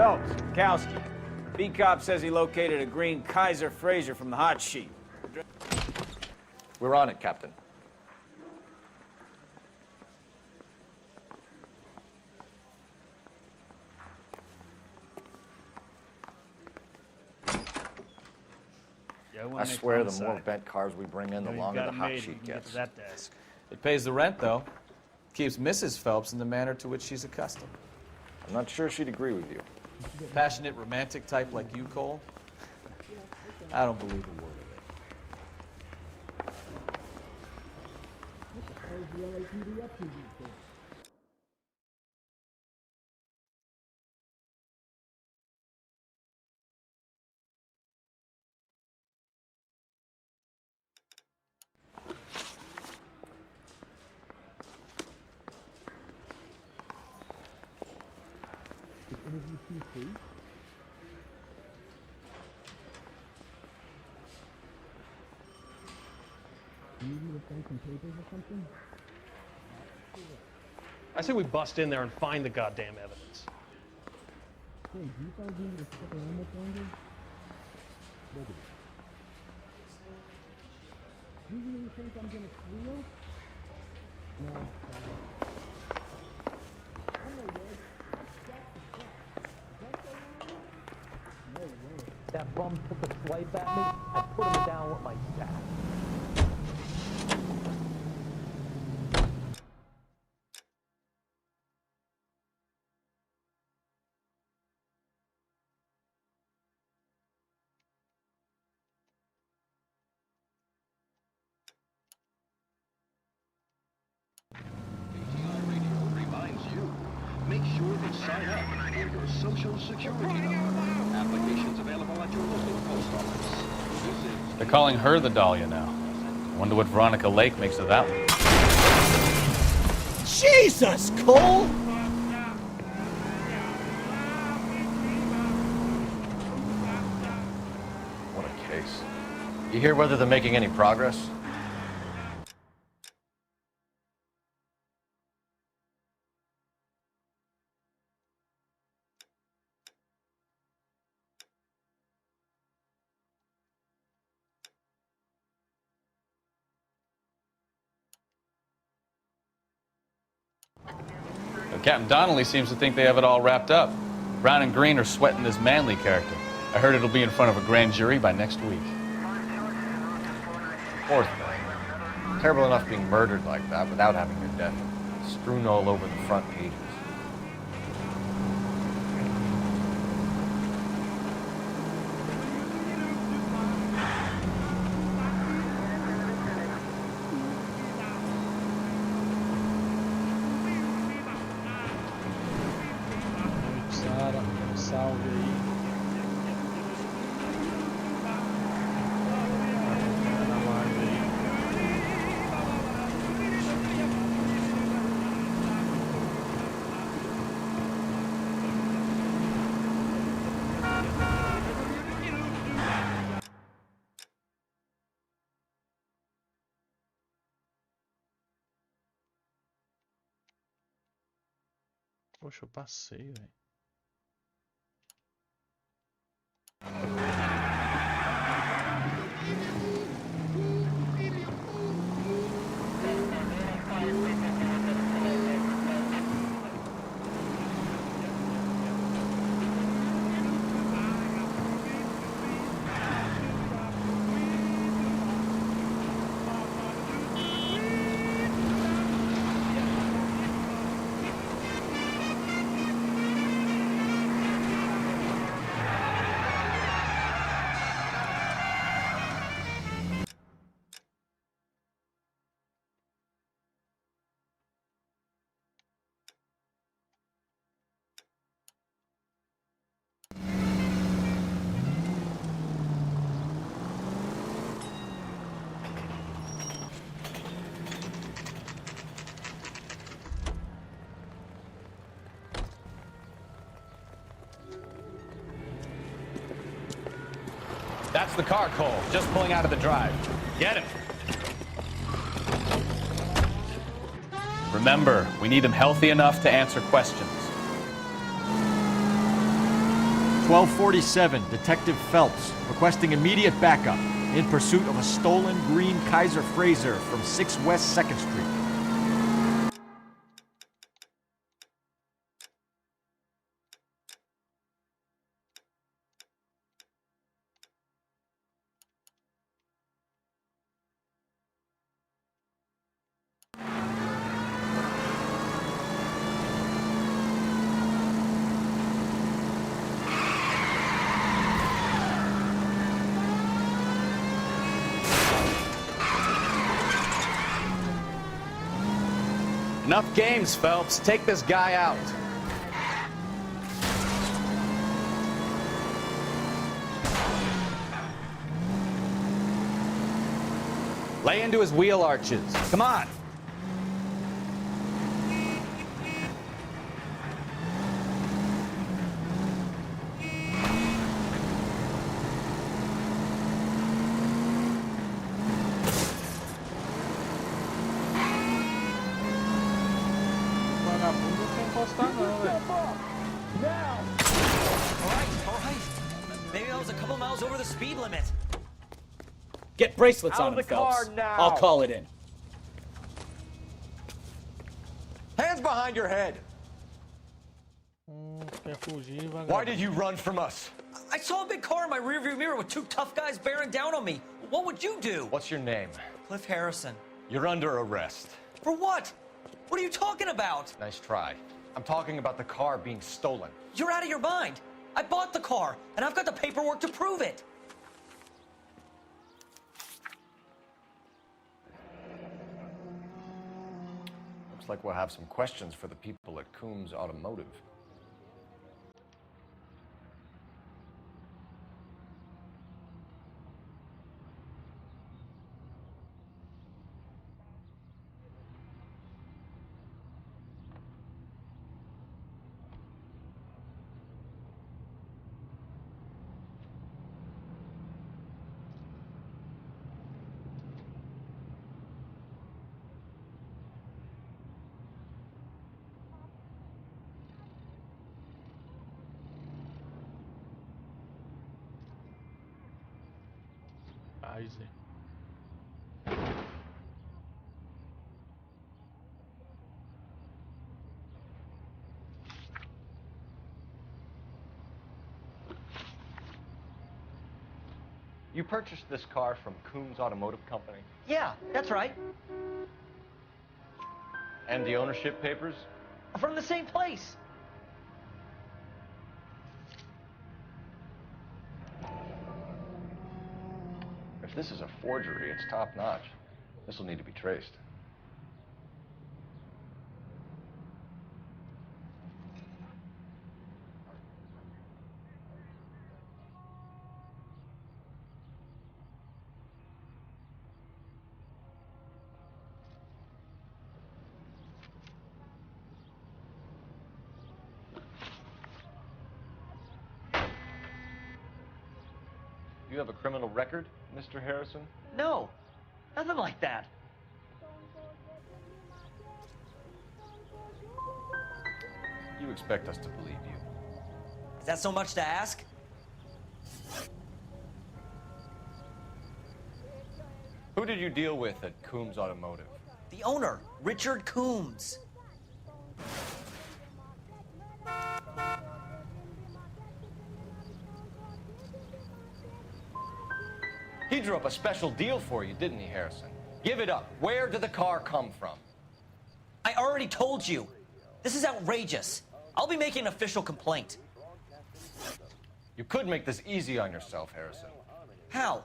Phelps, Kowski. B-Cop says he located a green Kaiser Fraser from the hot sheet. We're on it, Captain. I swear the more bent cars we bring in, the longer the hot sheet gets. That desk. It pays the rent, though. Keeps Mrs. Phelps in the manner to which she's accustomed. I'm not sure she'd agree with you. Passionate, romantic type like you, Cole? I don't believe a word of it. I say we bust in there and find the goddamn evidence. That bum took a swipe at me, I put him down with my staff. Make sure to sign up for your Social Security number. Applications available at your local post office. They're calling her the Dahlia now. I wonder what Veronica Lake makes of that one. Jesus, Cole! What a case. You hear whether they're making any progress? Captain Donnelly seems to think they have it all wrapped up. Brown and Green are sweating this Manley character. I heard it'll be in front of a grand jury by next week. Poor thing. Terrible enough being murdered like that without having her death strewn all over the front pages. Salve aí. Poxa, eu passei, velho. That's the car, Cole. Just pulling out of the drive. Get him. Remember, we need him healthy enough to answer questions. 1247, Detective Phelps, requesting immediate backup in pursuit of a stolen green Kaiser Frazer from 6 West 2nd Street. Enough games, Phelps. Take this guy out. Lay into his wheel arches. Come on. Vagabundo não quer encostar não, velho. All right. Maybe that was a couple miles over the speed limit. Get bracelets Out on of him, the car Phelps. now. I'll call it in. Hands behind your head! Quer fugir, vagabundo. Why did you run from us? I saw a big car in my rearview mirror with two tough guys bearing down on me. What would you do? What's your name? Cliff Harrison. You're under arrest. For what? What are you talking about? Nice try. I'm talking about the car being stolen. You're out of your mind. I bought the car, and I've got the paperwork to prove it. Looks like we'll have some questions for the people at Coombs Automotive. Kaiser. You purchased this car from Coombs Automotive Company? Yeah, that's right. And the ownership papers? From the same place. If this is a forgery, it's top-notch. This will need to be traced. Do you have a criminal record, Mr. Harrison? No, nothing like that. You expect us to believe you. Is that so much to ask? Who did you deal with at Coombs Automotive? The owner, Richard Coombs. He drew up a special deal for you, didn't he, Harrison? Give it up. Where did the car come from? I already told you. This is outrageous. I'll be making an official complaint. You could make this easy on yourself, Harrison. How?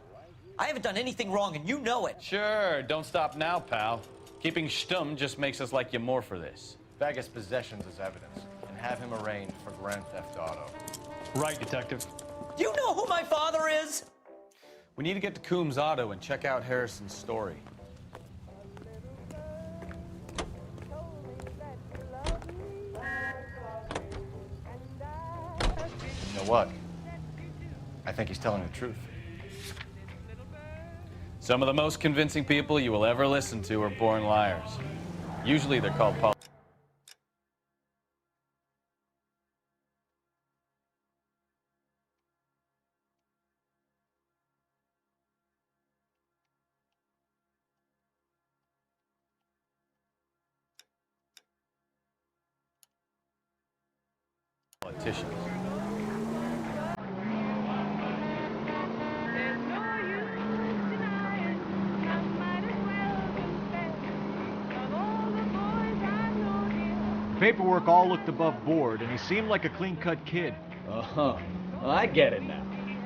I haven't done anything wrong, and you know it. Sure, don't stop now, pal. Keeping stum just makes us like you more for this. Bag his possessions as evidence, and have him arraigned for Grand Theft Auto. Right, detective. Do you know who my father is? We need to get to Coombs Auto and check out Harrison's story. You know what? I think he's telling the truth. Some of the most convincing people you will ever listen to are born liars. Usually they're called politicians. politicians. The paperwork all looked above board, and he seemed like a clean-cut kid. Uh-huh. Well, I get it now.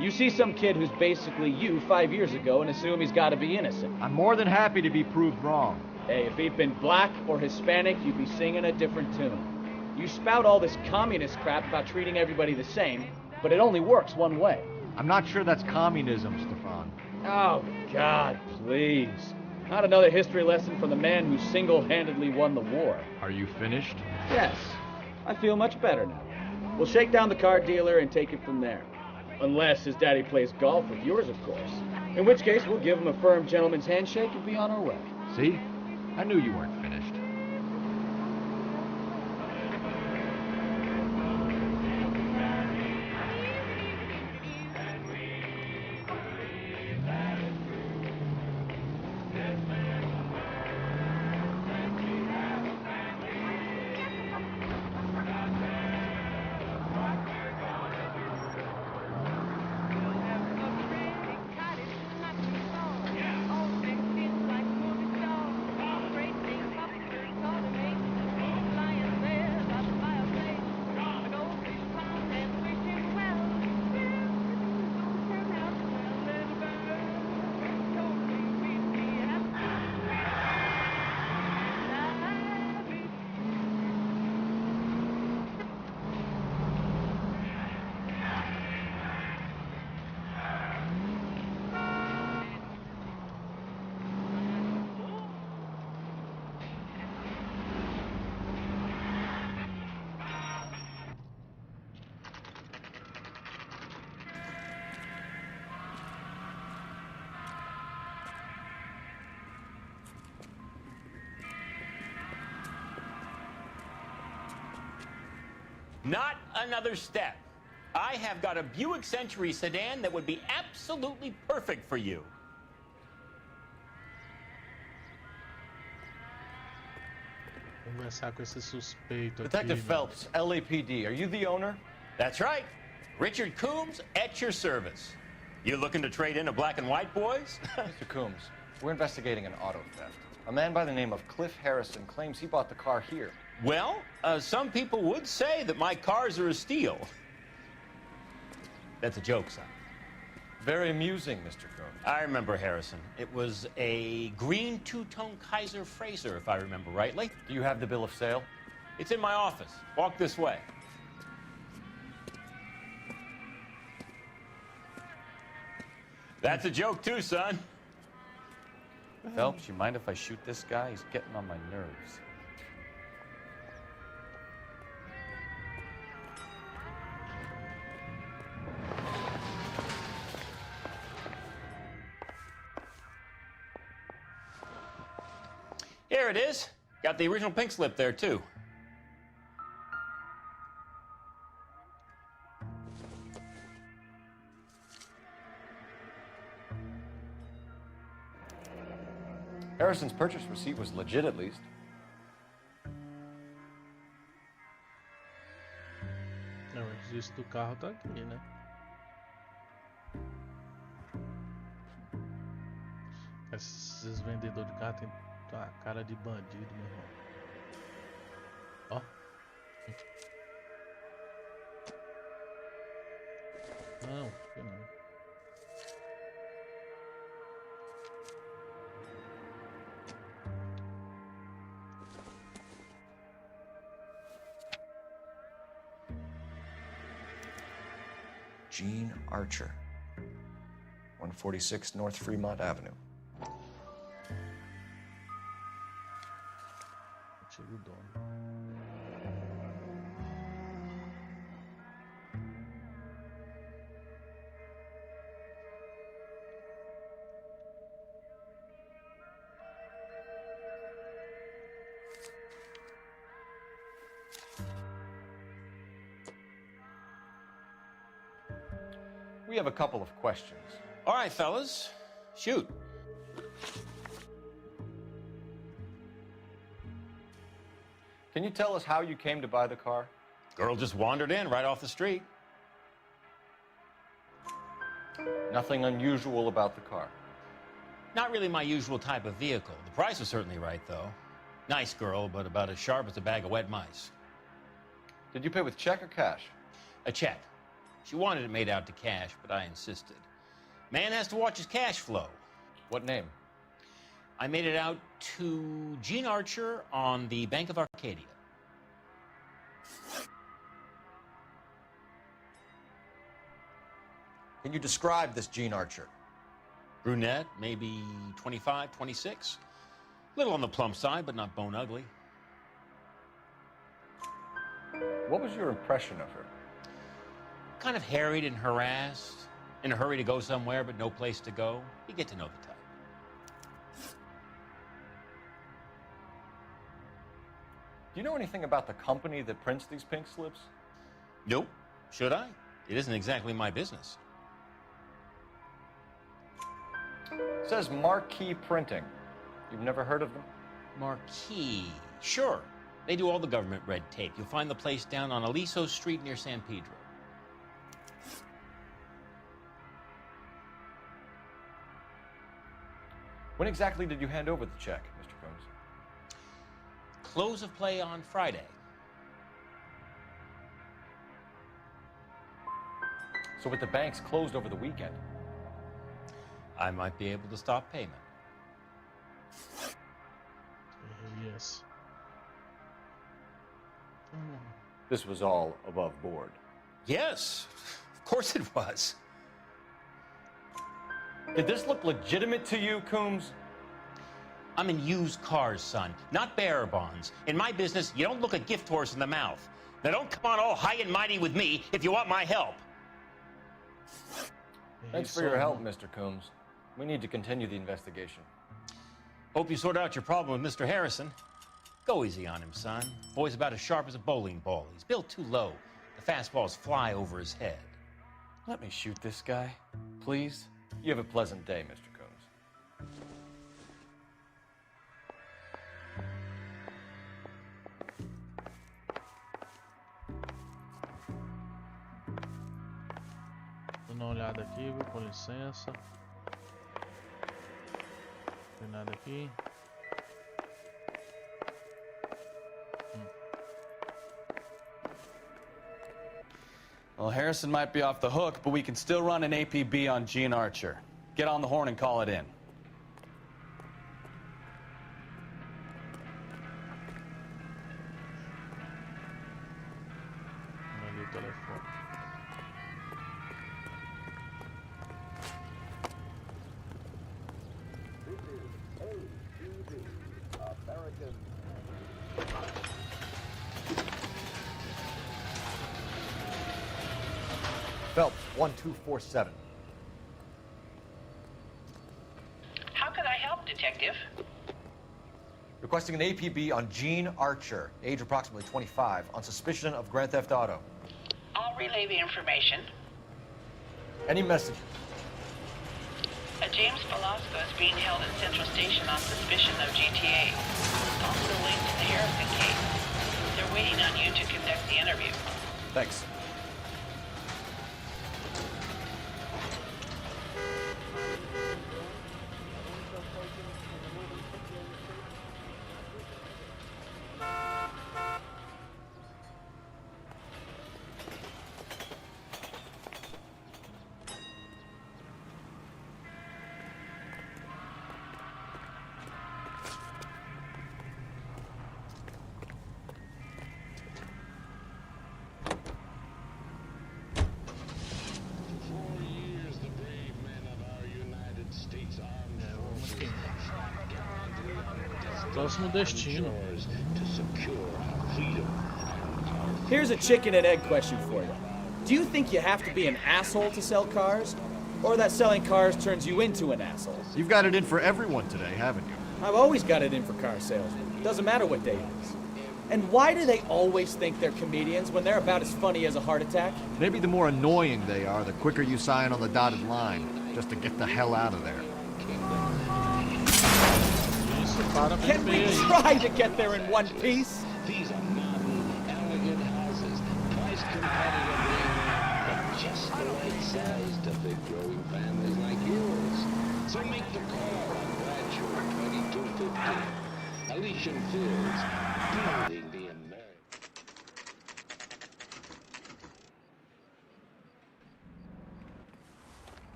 You see some kid who's basically you 5 years ago and assume he's got to be innocent. I'm more than happy to be proved wrong. Hey, if he'd been black or Hispanic, you'd be singing a different tune. You spout all this communist crap about treating everybody the same, but it only works one way. I'm not sure that's communism, Stefan. Oh, God, please. Not another history lesson from the man who single-handedly won the war. Are you finished? Yes, I feel much better now. We'll shake down the car dealer and take it from there. Unless his daddy plays golf with yours, of course. In which case, we'll give him a firm gentleman's handshake and be on our way. See? I knew you weren't finished. Not another step. I have got a Buick Century sedan that would be absolutely perfect for you. Vamos começar com esse suspeito aqui. Detective mano. Phelps, LAPD, are you the owner? That's right. Richard Coombs at your service. You looking to trade in a black and white, boys? Mr. Coombs, we're investigating an auto theft. A man by the name of Cliff Harrison claims he bought the car here. Well, some people would say that my cars are a steal. That's a joke, son. Very amusing, Mr. Coombs. I remember Harrison. It was a green two-tone Kaiser Frazer, if I remember rightly. Do you have the bill of sale? It's in my office. Walk this way. That's a joke too, son. Phelps, you mind if I shoot this guy? He's getting on my nerves. Here it is. Got the original pink slip there, too. Harrison's purchase receipt was legit, at least. Não, o registro do carro tá aqui, né? Esses vendedores de carro tem a cara de bandido, meu irmão. Ó. Não, que não. Gene Archer, 146 North Fremont Avenue. Antigo dono. We have a couple of questions. All right, fellas. Shoot. Can you tell us how you came to buy the car? Girl just wandered in right off the street. Nothing unusual about the car. Not really my usual type of vehicle. The price was certainly right, though. Nice girl, but about as sharp as a bag of wet mice. Did you pay with check or cash? A check. She wanted it made out to cash, but I insisted. Man has to watch his cash flow. What name? I made it out to Gene Archer on the Bank of Arcadia. Can you describe this Gene Archer? Brunette, maybe 25, 26. Little on the plump side, but not bone ugly. What was your impression of her? Kind of harried and harassed. In a hurry to go somewhere, but no place to go. You get to know the type. Do you know anything about the company that prints these pink slips? Nope. Should I? It isn't exactly my business. It says Marquee Printing. You've never heard of them? Marquee. Sure. They do all the government red tape. You'll find the place down on Aliso Street near San Pedro. When exactly did you hand over the check, Mr. Combs? Close of play on Friday. So with the banks closed over the weekend, I might be able to stop payment. Yes. this was all above board. Yes, of course it was. Did this look legitimate to you, Coombs? I'm in used cars, son, not bearer bonds. In my business, you don't look a gift horse in the mouth. Now don't come on all high and mighty with me if you want my help. Thanks for your help, Mr. Coombs. We need to continue the investigation. Hope you sort out your problem with Mr. Harrison. Go easy on him, son. Boy's about as sharp as a bowling ball. He's built too low. The fastballs fly over his head. Let me shoot this guy, please. You have a pleasant day, Mr. Coombs. Dando uma olhada aqui, viu? Com licença. Não tem nada aqui. Well, Harrison might be off the hook, but we can still run an APB on Gene Archer. Get on the horn and call it in. Ali o telefone. Phelps, 1247. How can I help, Detective? Requesting an APB on Gene Archer, age approximately 25, on suspicion of grand theft auto. I'll relay the information. Any message? A James Velasco is being held at Central Station on suspicion of GTA. Also linked to the Harrison case. They're waiting on you to conduct the interview. Thanks. Próximo destino. Here's a chicken and egg question for you. Do you think you have to be an asshole to sell cars? Or that selling cars turns you into an asshole? You've got it in for everyone today, haven't you? I've always got it in for car salesmen. Doesn't matter what day it is. And why do they always think they're comedians when they're about as funny as a heart attack? Maybe the more annoying they are, the quicker you sign on the dotted line, just to get the hell out of there. Can we try to get there in one piece? These are modern, elegant houses size to fit growing families like yours. So make the call on Bradshaw 2250. Elysian Fields, building the American.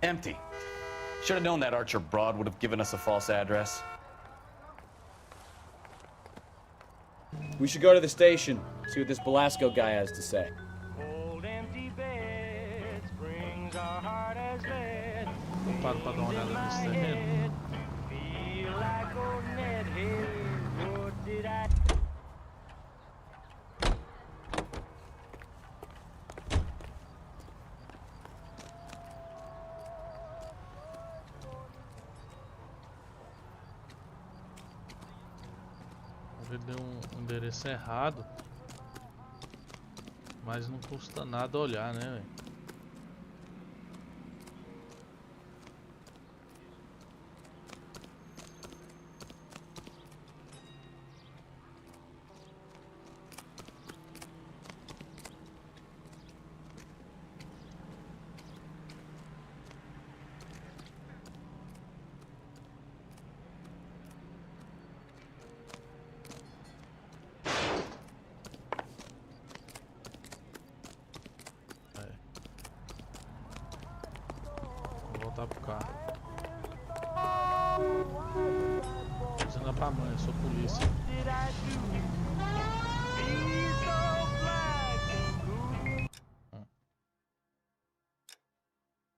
Empty. Should have known that Archer Broad would have given us a false address. We should go to the station, see what this Belasco guy has to say. Eu paro pra dar uma olhada nesse terreno. Ele deu um endereço errado, mas não custa nada olhar, né, velho? Pro carro. Usando pra mãe, eu sou polícia.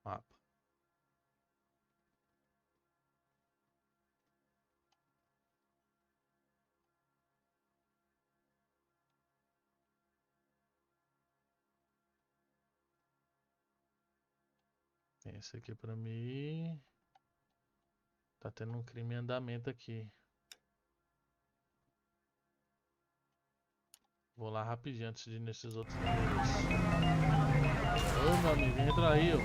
Mapa. Esse aqui pra mim. Tá tendo um crime em andamento aqui. Vou lá rapidinho antes de ir nesses outros endereços. Ô meu amigo, entra aí, ó.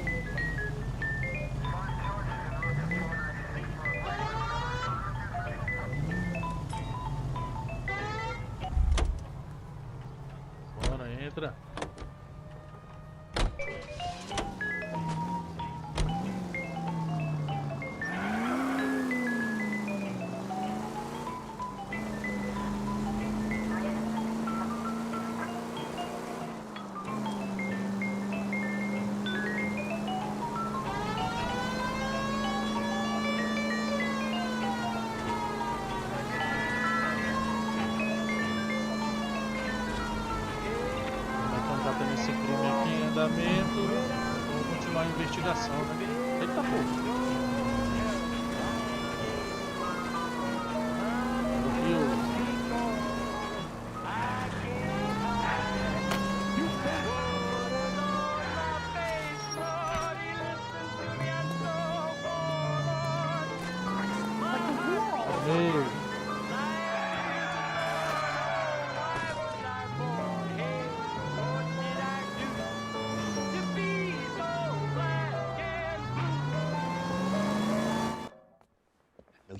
Bora, entra. Esse crime aqui em andamento, vamos continuar a investigação, né? Eita porra!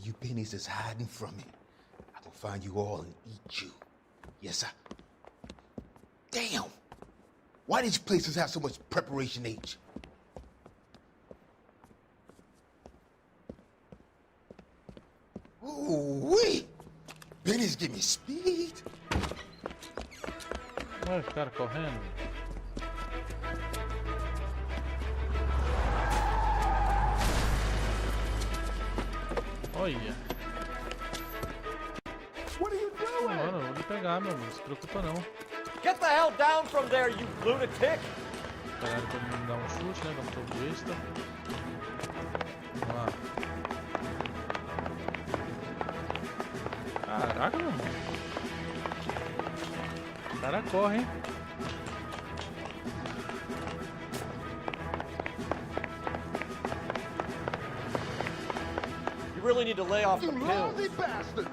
You pennies is hiding from me. I'm gonna find you all and eat you. Yes, sir. Damn! Why these places have so much preparation H? Ooh-wee! Pennies give me speed. Olha o cara correndo. Olha. Mano, eu vou lhe pegar, meu amigo. Não se preocupa não. Get the hell down from there, you lunatic! Pegaram pra me dar um chute, né? Dar um topo extra. Vamos lá. Caraca, meu irmão. O cara corre, hein? You really need to lay off the You lousy pills. bastard!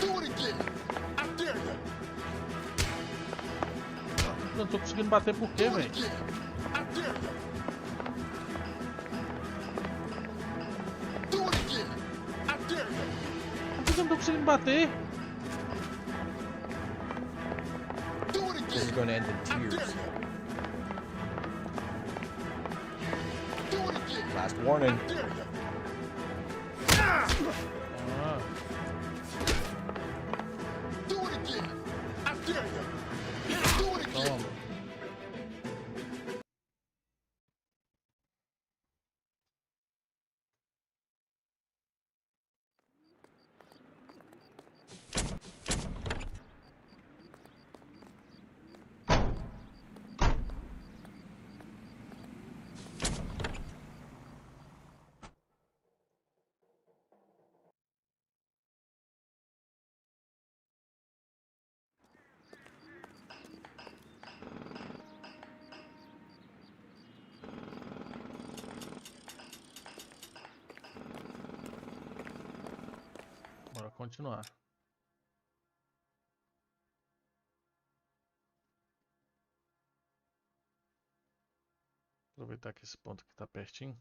Do it again! I dare you! Eu não tô conseguindo bater por quê, velho? I dare you! Do it again! I dare you! Por que eu não tô conseguindo bater? Do it again! going to end in tears. Last warning. Do it again. I dare you. Do it again. Bora continuar. Aproveitar que esse ponto aqui tá pertinho.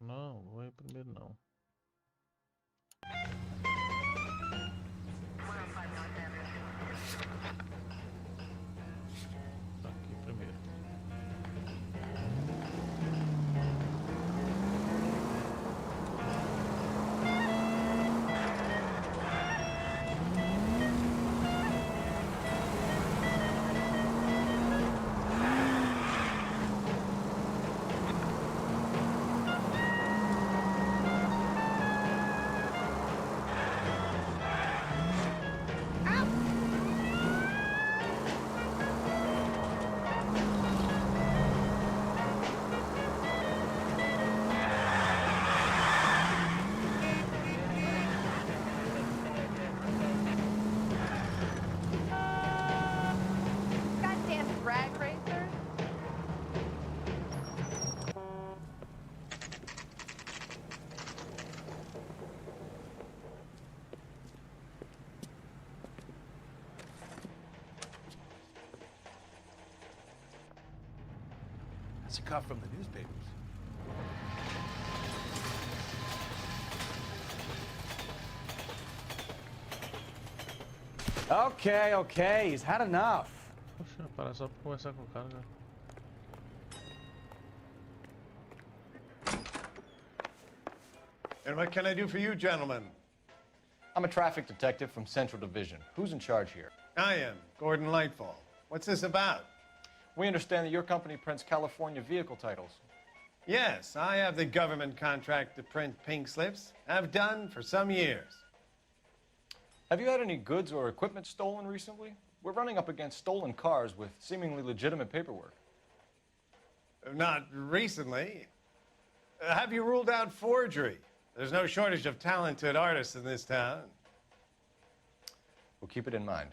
Não, vou ir primeiro não. Aqui primeiro. Goddamn drag racer. That's a cut from the newspapers. Okay, okay, he's had enough. Poxa, parar só pra conversar com o cara já. And what can I do for you, gentlemen? I'm a traffic detective from Central Division. Who's in charge here? I am, Gordon Lightfall. What's this about? We understand that your company prints California vehicle titles. Yes, I have the government contract to print pink slips. Have done for some years. Have you had any goods or equipment stolen recently? We're running up against stolen cars with seemingly legitimate paperwork. Not recently. Have you ruled out forgery? There's no shortage of talented artists in this town. We'll keep it in mind.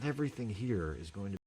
everything here is going to...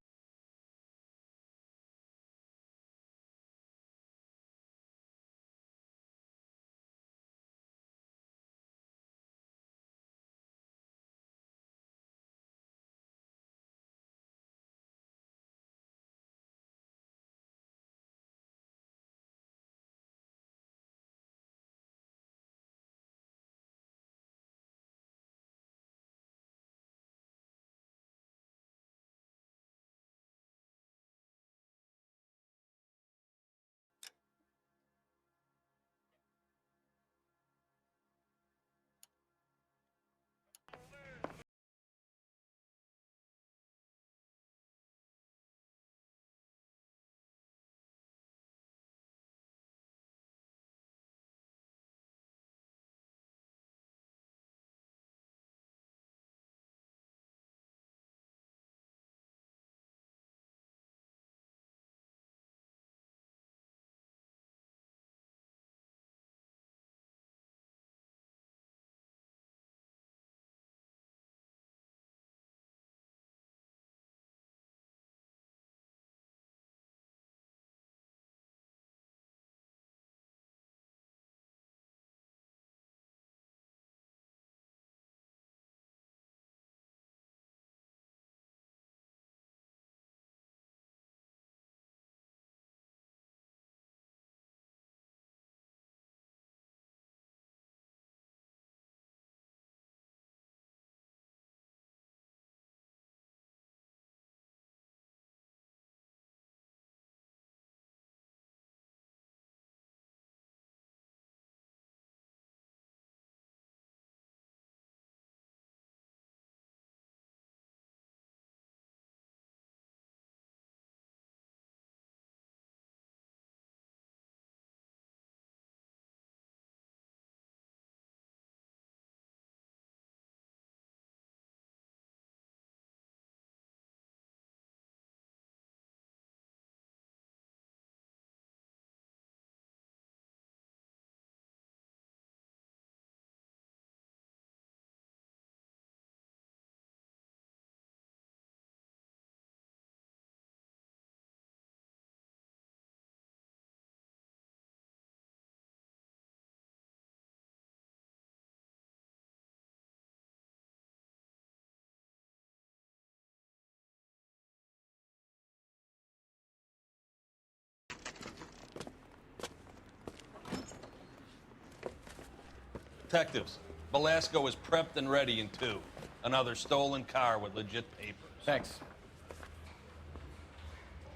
Detectives, Velasco is prepped and ready in 2. Another stolen car with legit papers. Thanks.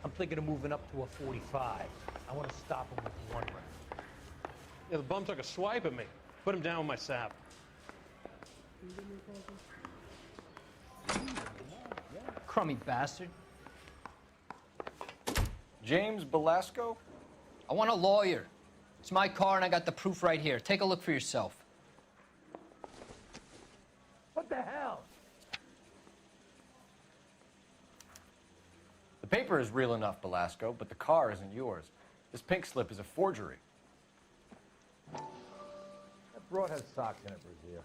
I'm thinking of moving up to a 45. I want to stop him with one round. Yeah, the bum took a swipe at me. Put him down with my sap. Crummy bastard. James Velasco? I want a lawyer. It's my car and I got the proof right here. Take a look for yourself. What the hell? The paper is real enough, Velasco, but the car isn't yours. This pink slip is a forgery. That broad has socks in it, Brazier.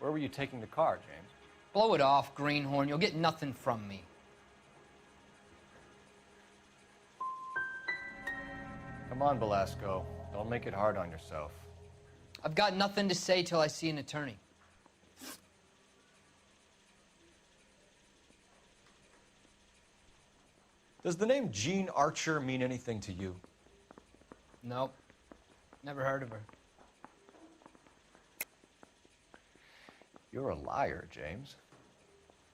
Where were you taking the car, James? Blow it off, greenhorn. You'll get nothing from me. Come on, Velasco. Don't make it hard on yourself. I've got nothing to say till I see an attorney. Does the name Jean Archer mean anything to you? Nope. Never heard of her. You're a liar, James.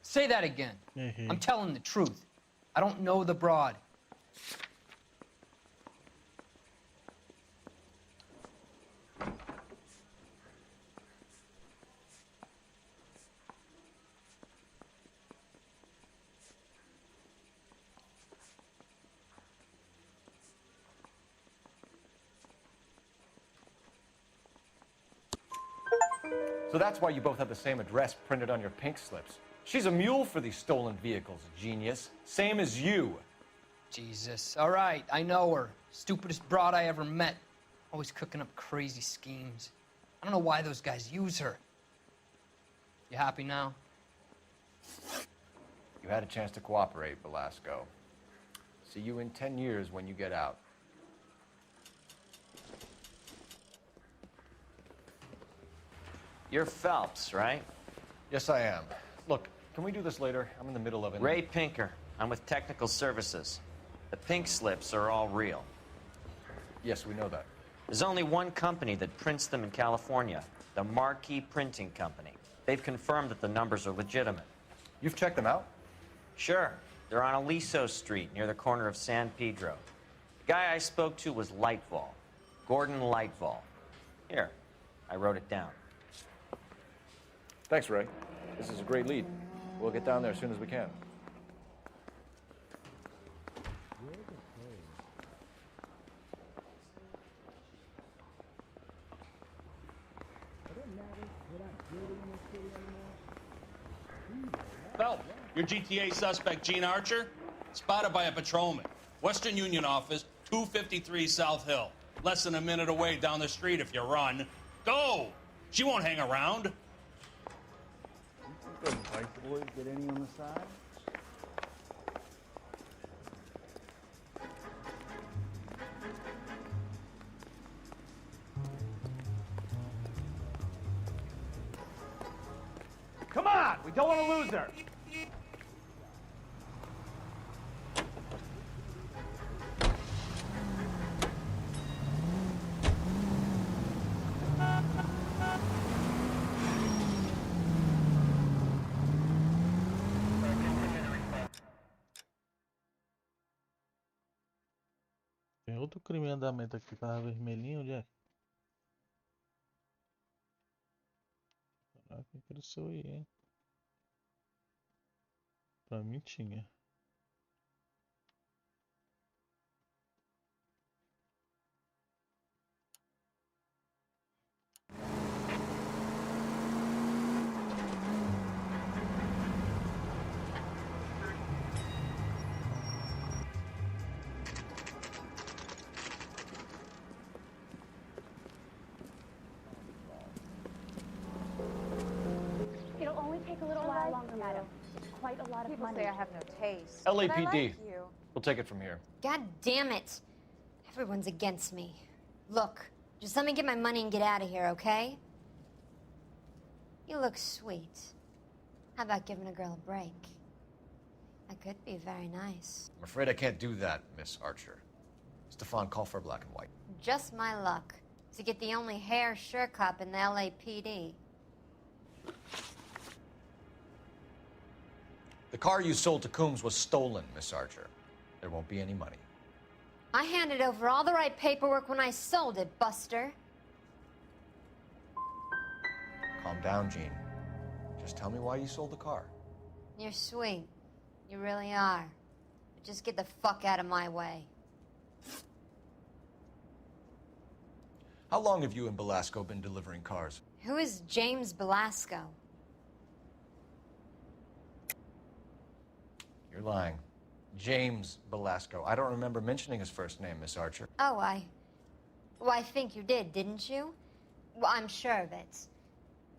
Say that again. I'm telling the truth. I don't know the broad. So that's why you both have the same address printed on your pink slips. She's a mule for these stolen vehicles, genius. Same as you. Jesus. All right, I know her. Stupidest broad I ever met. Always cooking up crazy schemes. I don't know why those guys use her. You happy now? You had a chance to cooperate, Velasco. See you in 10 years when you get out. You're Phelps, right? Yes, I am. Look, can we do this later? I'm in the middle of it. Ray Pinker. I'm with Technical Services. The pink slips are all real. Yes, we know that. There's only one company that prints them in California, the Marquee Printing Company. They've confirmed that the numbers are legitimate. You've checked them out? Sure. They're on Aliso Street, near the corner of San Pedro. The guy I spoke to was Lightval. Gordon Lightval. Here, I wrote it down. Thanks, Ray. This is a great lead. We'll get down there as soon as we can. Phelps, your GTA suspect, Gene Archer, spotted by a patrolman. Western Union office, 253 South Hill. Less than a minute away down the street if you run. Go! She won't hang around. White boys get any on the side? Come on, we don't want to lose her. Tem outro crime em andamento aqui, tava vermelhinho, onde é? Caraca, cresceu aí, hein? Pra mim tinha. It'll only take a little while longer, madam. It's quite a lot of People money. say I have no taste. But I LAPD. like you. We'll take it from here. God damn it. Everyone's against me. Look, just let me get my money and get out of here, okay? You look sweet. How about giving a girl a break? That could be very nice. I'm afraid I can't do that, Miss Archer. Stefan, call for black and white. Just my luck to get the only hair shirt cop in the LAPD. The car you sold to Coombs was stolen, Miss Archer. There won't be any money. I handed over all the right paperwork when I sold it, Buster. Calm down, Gene. Just tell me why you sold the car. You're sweet. You really are. But just get the fuck out of my way. How long have you and Velasco been delivering cars? Who is James Velasco? You're lying. James Velasco. I don't remember mentioning his first name, Miss Archer. Oh, well, I think you did, didn't you? Well, I'm sure of it.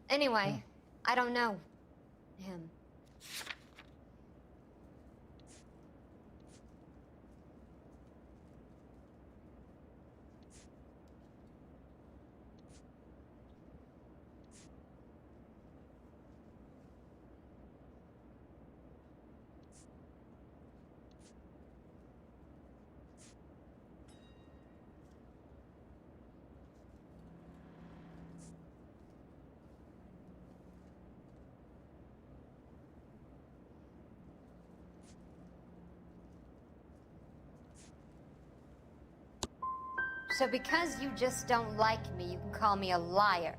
Anyway, I don't know him. So because you just don't like me, you can call me a liar.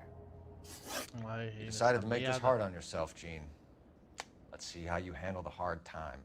You decided to make this hard on yourself, Gene. Let's see how you handle the hard time.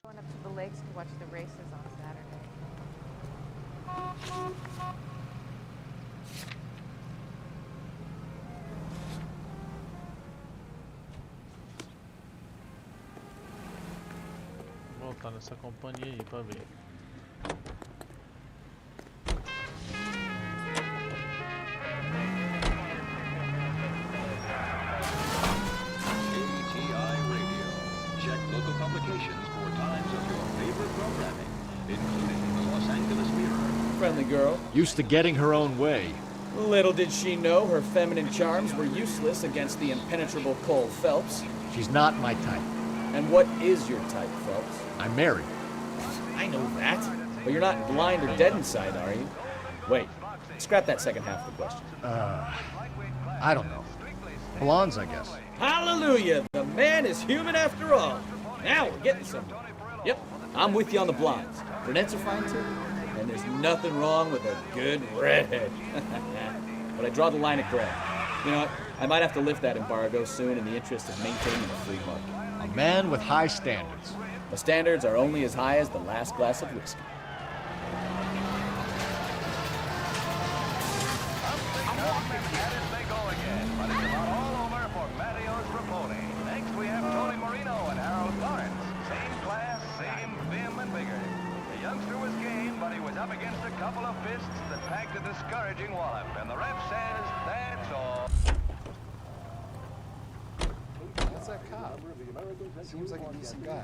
Going up to the lakes to watch the races on Saturday. Vou voltar nessa companhia aí pra ver. Check local publications for times of your favorite programming, including the Los Angeles Mirror. Friendly girl. Used to getting her own way. Little did she know her feminine charms were useless against the impenetrable Cole Phelps. She's not my type. And what is your type, Phelps? I'm married. I know that. But you're not blind or dead inside, are you? Wait, scrap that second half of the question. I don't know. Blondes, I guess. Hallelujah! The man is human after all. Now we're getting somewhere. Yep, I'm with you on the blondes. Brunettes are fine too. And there's nothing wrong with a good redhead. But I draw the line at gray. You know what? I might have to lift that embargo soon in the interest of maintaining a free market. A man with high standards. The standards are only as high as the last glass of whiskey. Up against a couple of fists that packed a discouraging wallop, and the ref says that's all. What's that cop? Seems like a decent guy.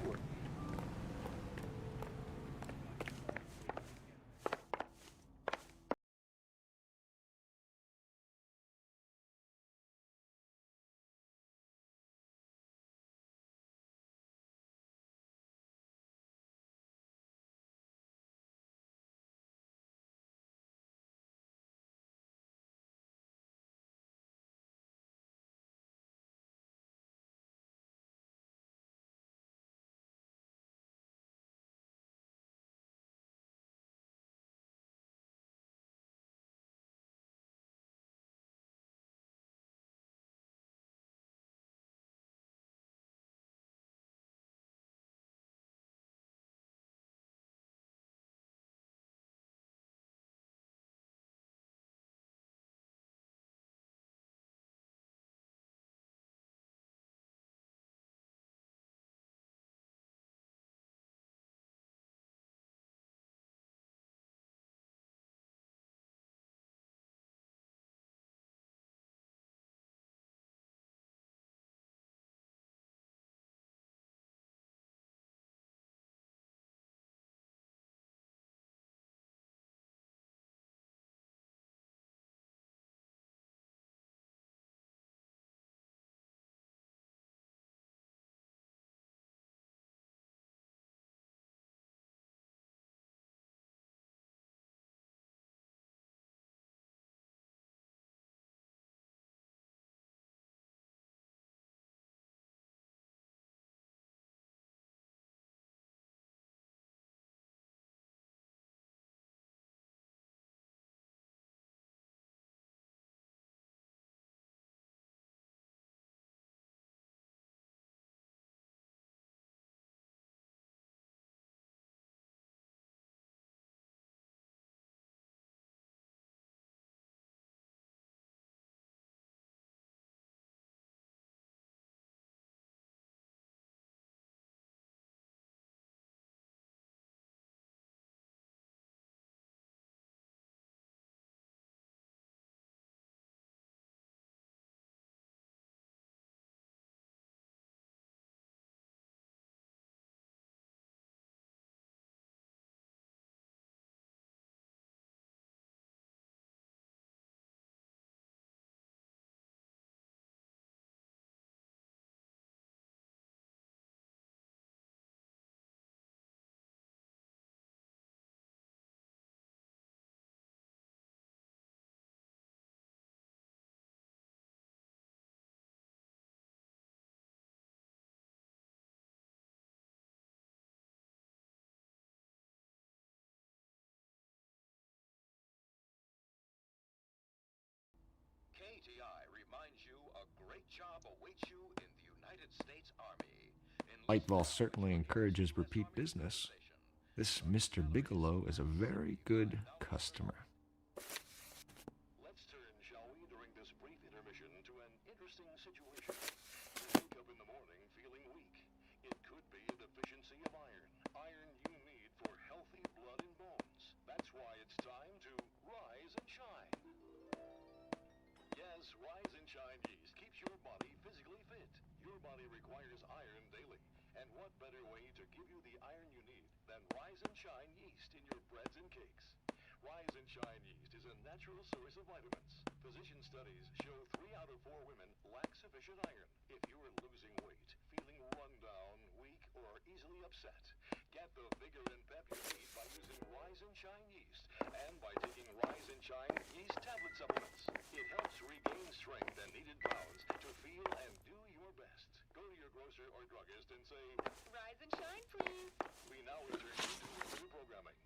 KTI reminds you a great job awaits you in the United States Army. In Lightval certainly encourages repeat business. This Mr. Bigelow is a very good customer. Let's turn, shall we, during this brief intermission to an interesting situation. You wake up in the morning feeling weak. It could be a deficiency of iron. Iron you need for healthy blood and bones. That's why it's time to rise and shine. Yes, Rise and Shine yeast keeps your body physically fit. Your body requires iron daily. And what better way to give you the iron you need than Rise and Shine yeast in your breads and cakes? Rise and Shine yeast is a natural source of vitamins. Physician studies show 3 out of 4 women lack sufficient iron. If you are losing weight, feeling run down, weak, or easily upset, get the vigor and pep you need by using Rise and Shine yeast and by taking Rise and Shine yeast tablet supplements. It helps regain strength and needed pounds to feel and do your best. Go to your grocer or druggist and say, Rise and shine, please. we now return you to regular programming.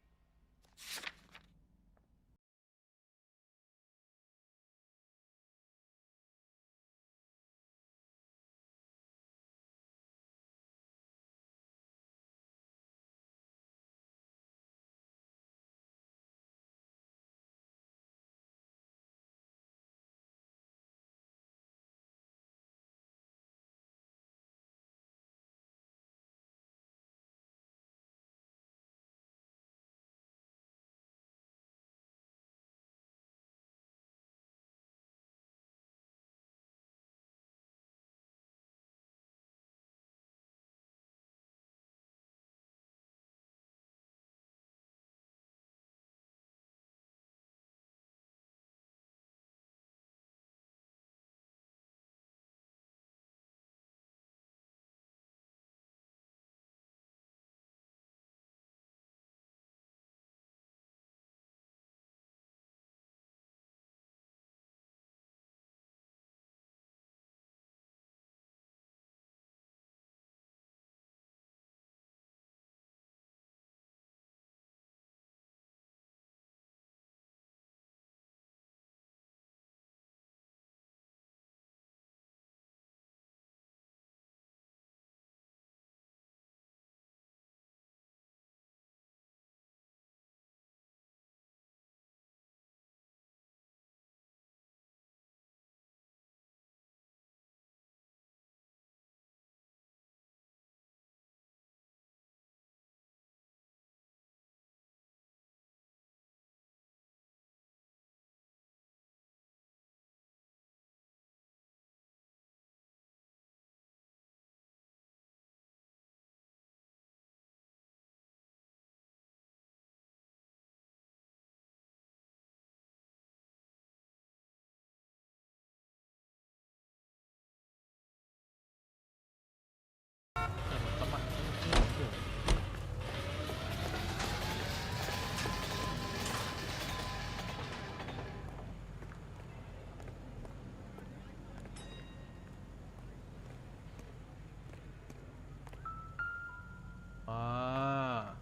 Ah.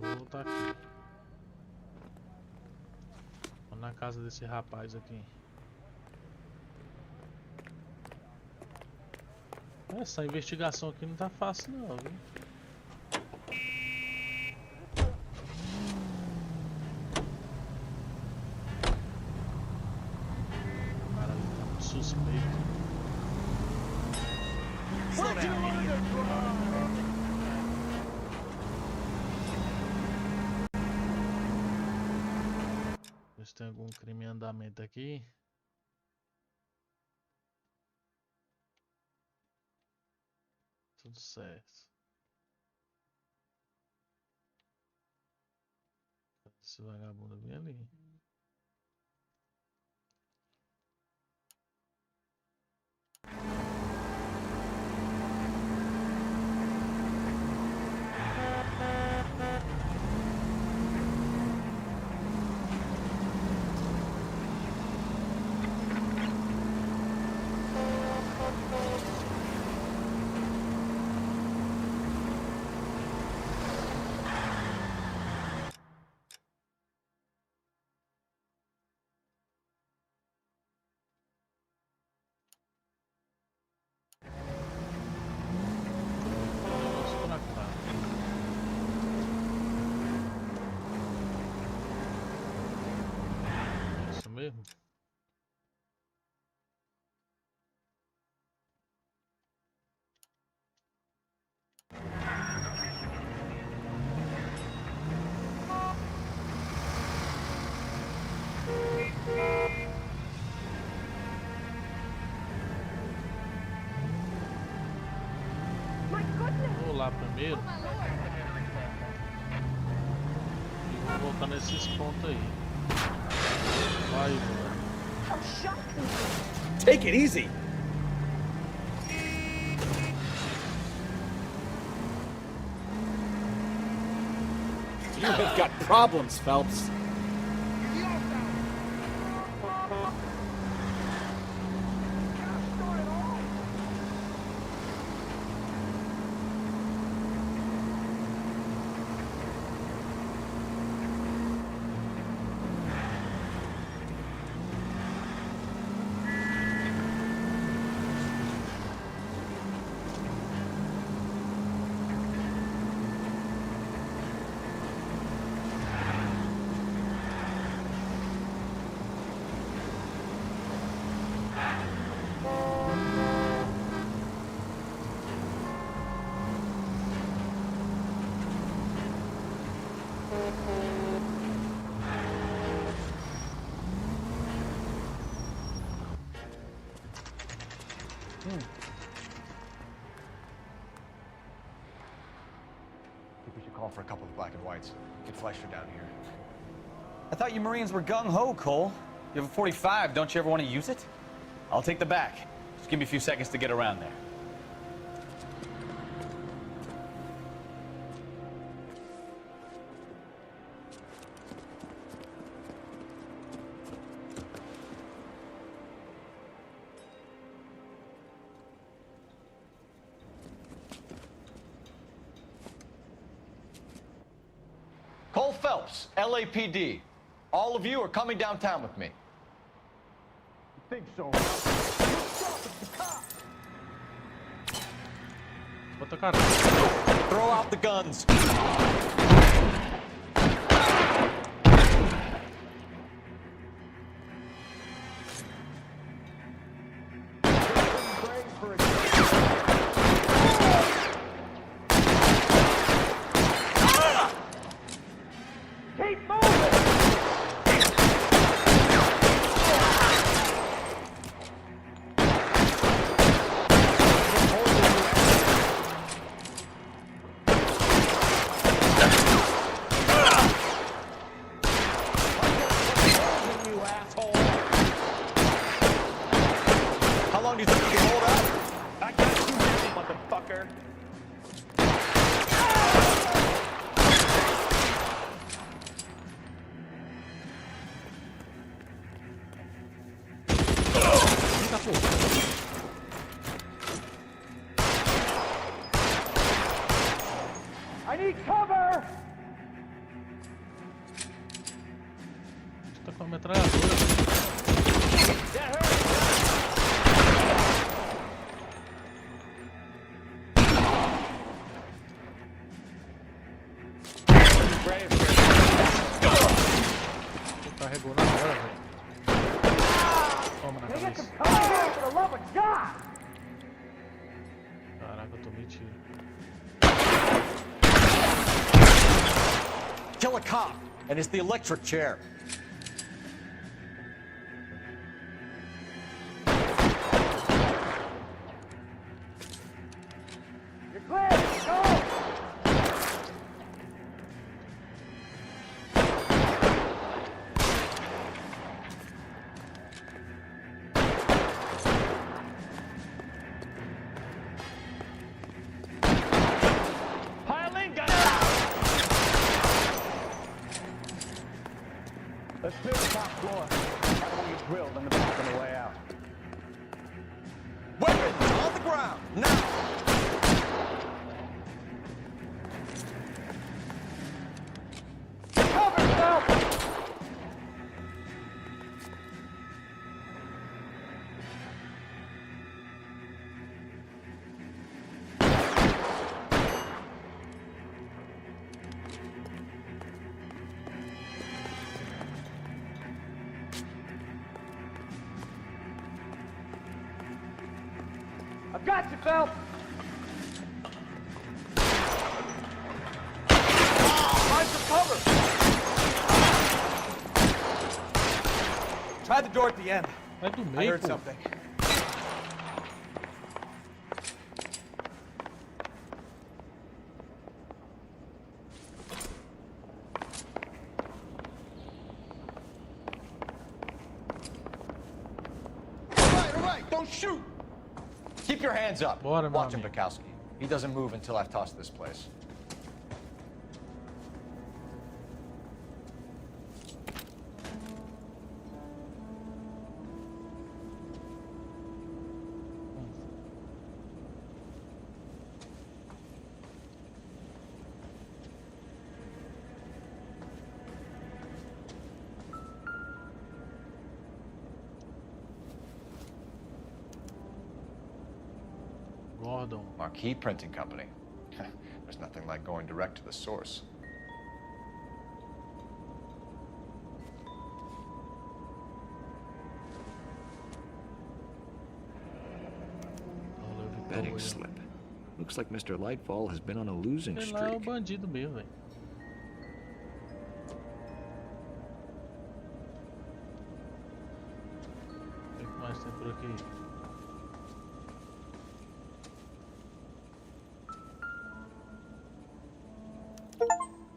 Vou voltar aqui. Vou na casa desse rapaz aqui. Essa investigação aqui não tá fácil não, viu? O cara ali tá muito suspeito. Ver se tem algum crime em andamento aqui. Tudo certo. Esse vagabundo bem ali. mesmo? Vou lá primeiro. E vou voltar nesses pontos aí. Vai, mano. Take it easy. You have got problems, Phelps. I think we should call for a couple of black and whites. Get Fleischer down here. I thought you Marines were gung-ho, Cole. You have a 45, don't you ever want to use it? I'll take the back. Just give me a few seconds to get around there. Cole Phelps, LAPD. All of you are coming downtown with me. I think so. What the cara? Throw out the guns. Keep moving! You asshole! How long do you think you can hold out? I got you ready, motherfucker. I need cover! Tá com a metralhadora. Carregou na hora, velho. Toma na cabeça. For the love of God! Caraca, eu tomei tiro. Kill a cop, and it's the electric chair. You're clear! Go! Gotcha, Phelps! Find some cover! Try the door at the end. Vai do I meio, heard pô. something. All right, don't shoot! Keep your hands up. Bora, Watch meu him, amigo. Bukowski. He doesn't move until I've tossed this place. Gordon. Aqui Printing Company. There's nothing like going direct to the source. Betting slip. Looks like Mr. Lightfall has been on a losing Sei lá, é o streak. bandido mesmo, velho. O que mais tem por aqui?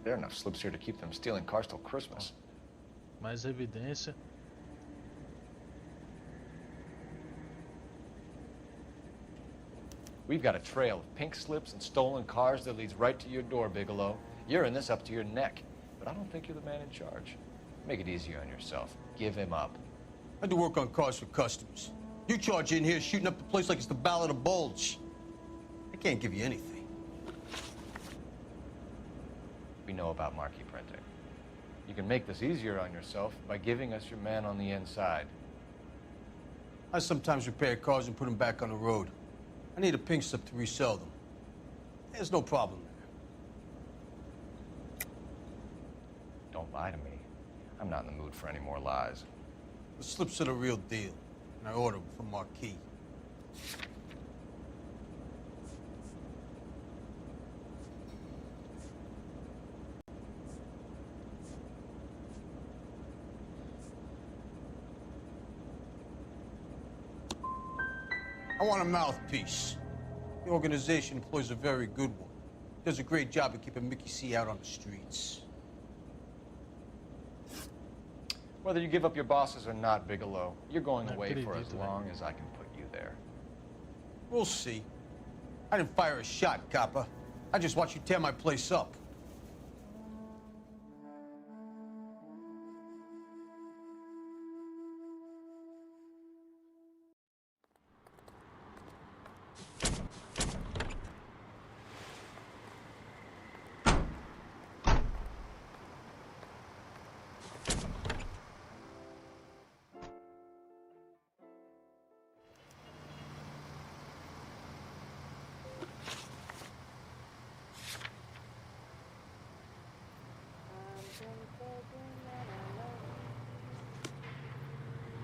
There are enough slips here to keep them stealing cars till Christmas. Mais evidência. We've got a trail of pink slips and stolen cars that leads right to your door, Bigelow. You're in this up to your neck, but I don't think you're the man in charge. Make it easier on yourself. Give him up. I do work on cars for customers. You charge in here shooting up the place like it's the Ballad of Bulge. I can't give you anything. We know about marquee printing. You can make this easier on yourself by giving us your man on the inside. I sometimes repair cars and put them back on the road. I need a pink slip to resell them. There's no problem there. Don't lie to me. I'm not in the mood for any more lies. The slips are the real deal, and I ordered them from Marquis. I want a mouthpiece. The organization employs a very good one. Does a great job of keeping Mickey C out on the streets. Whether you give up your bosses or not, Bigelow, you're going away for as acredito, velho. long as I can put you there. We'll see. I didn't fire a shot, copper. I just watched you tear my place up.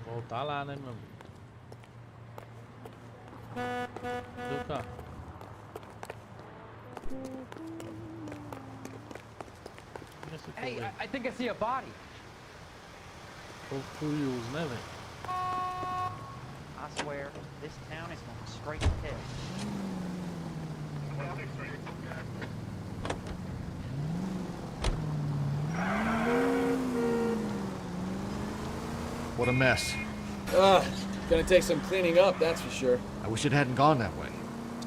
Voltar lá, né, meu amigo? Cadê o carro? Hey, I think I see a body. Tô curioso, né, velho? I swear, this town is going straight to hell. What a mess. Gonna take some cleaning up, that's for sure. I wish it hadn't gone that way.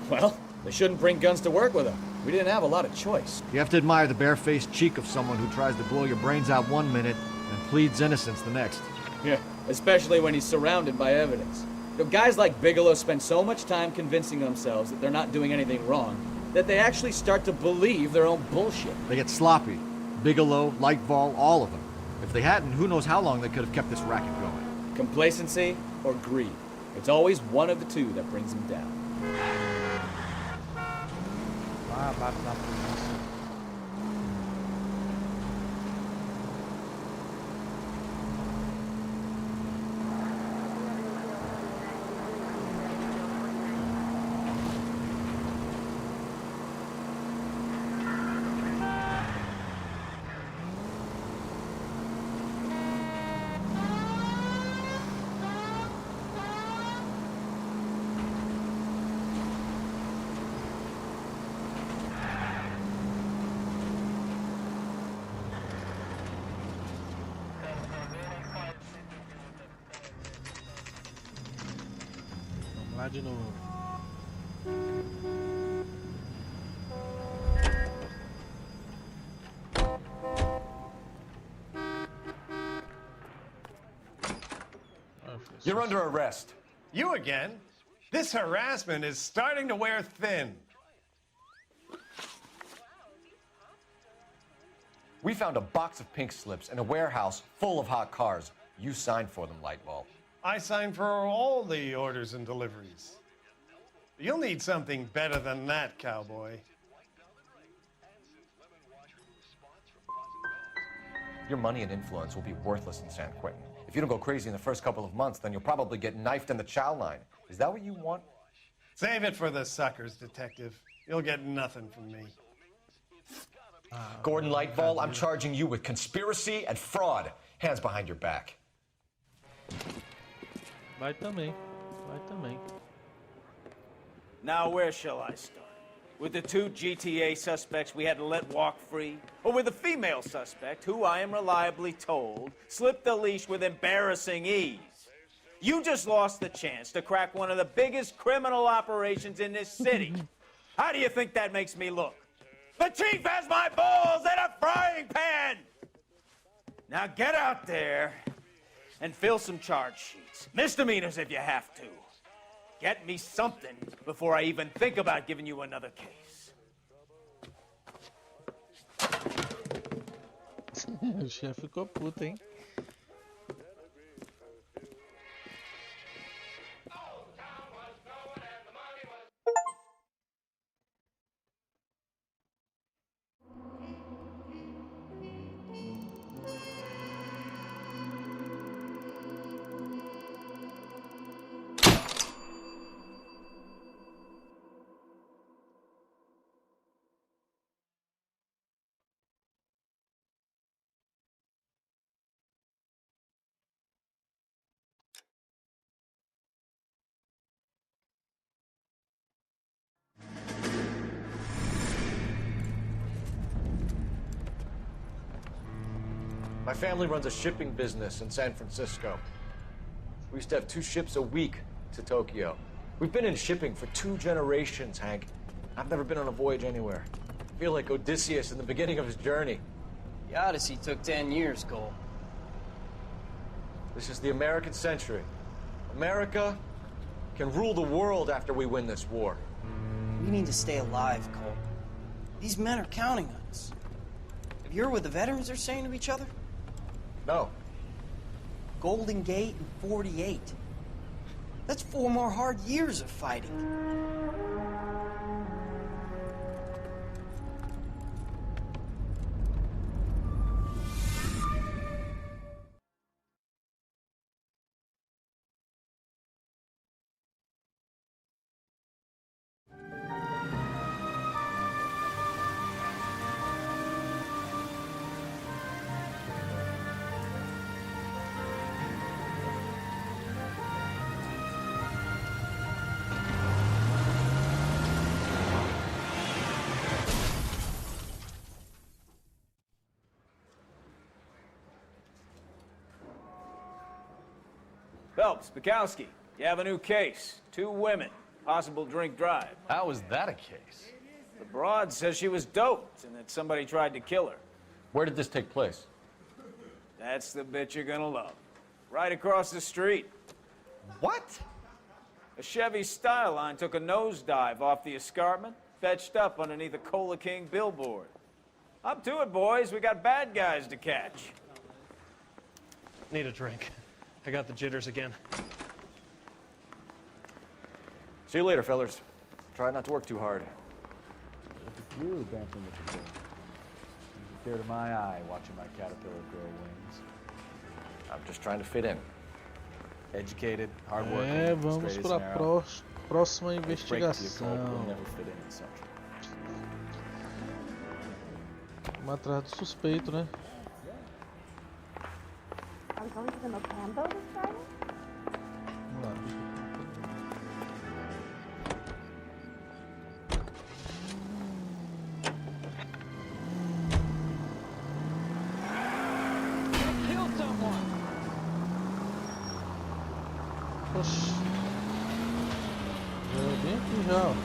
Well, they shouldn't bring guns to work with them. We didn't have a lot of choice. You have to admire the barefaced cheek of someone who tries to blow your brains out one minute and pleads innocence the next. Yeah, especially when he's surrounded by evidence. You know, guys like Bigelow spend so much time convincing themselves that they're not doing anything wrong that they actually start to believe their own bullshit. They get sloppy. Bigelow, Lightfall, all of them. If they hadn't, who knows how long they could have kept this racket going. Complacency or greed. It's always one of the two that brings them down. Lá abaixo da polícia. lá de novo. You're under arrest. You again? This harassment is starting to wear thin. We found a box of pink slips in a warehouse full of hot cars. You signed for them, Lightbulb. I signed for all the orders and deliveries. You'll need something better than that, cowboy. Your money and influence will be worthless in San Quentin. If you don't go crazy in the first couple of months, then you'll probably get knifed in the chow line. Is that what you want? Save it for the suckers, Detective. You'll get nothing from me. Gordon Lightball, I'm charging you with conspiracy and fraud. Hands behind your back. Vai também. Vai também. Now where shall I start? With the 2 GTA suspects we had to let walk free? Or with the female suspect, who I am reliably told, slipped the leash with embarrassing ease? You just lost the chance to crack one of the biggest criminal operations in this city. How do you think that makes me look? The chief has my balls in a frying pan! Now get out there and fill some charge sheets. Misdemeanors if you have to. Get me something before I even think about giving you another case. O chefe ficou puto, hein? My family runs a shipping business in San Francisco. We used to have 2 ships a week to Tokyo. We've been in shipping for 2 generations, Hank. I've never been on a voyage anywhere. I feel like Odysseus in the beginning of his journey. The Odyssey took 10 years, Cole. This is the American century. America can rule the world after we win this war. We need to stay alive, Cole. These men are counting on us. Have you heard what the veterans are saying to each other? No. Golden Gate and 48. That's 4 more hard years of fighting. Phelps, Bukowski, you have a new case. 2 women, possible drink drive. How is that a case? The broad says she was doped and that somebody tried to kill her. Where did this take place? That's the bit you're gonna love. Right across the street. What? A Chevy Styline took a nosedive off the escarpment, fetched up underneath a Cola King billboard. Up to it, boys. We got bad guys to catch. Need a drink. I got the jitters again. See you later, fellas. Try not to work too hard. Look at you dancing with the girl. You tear to my eye watching my caterpillar grow wings. I'm just trying to fit in. Educated, hardworking, É, vamos straight as para an a arrow. próxima Break to your code, investigação. we'll never fit in in Central. Vamos atrás do suspeito, né? Are we going to the Mocambo this Friday? Vamos lá. Kill someone! Oxi. bem aqui já, ó.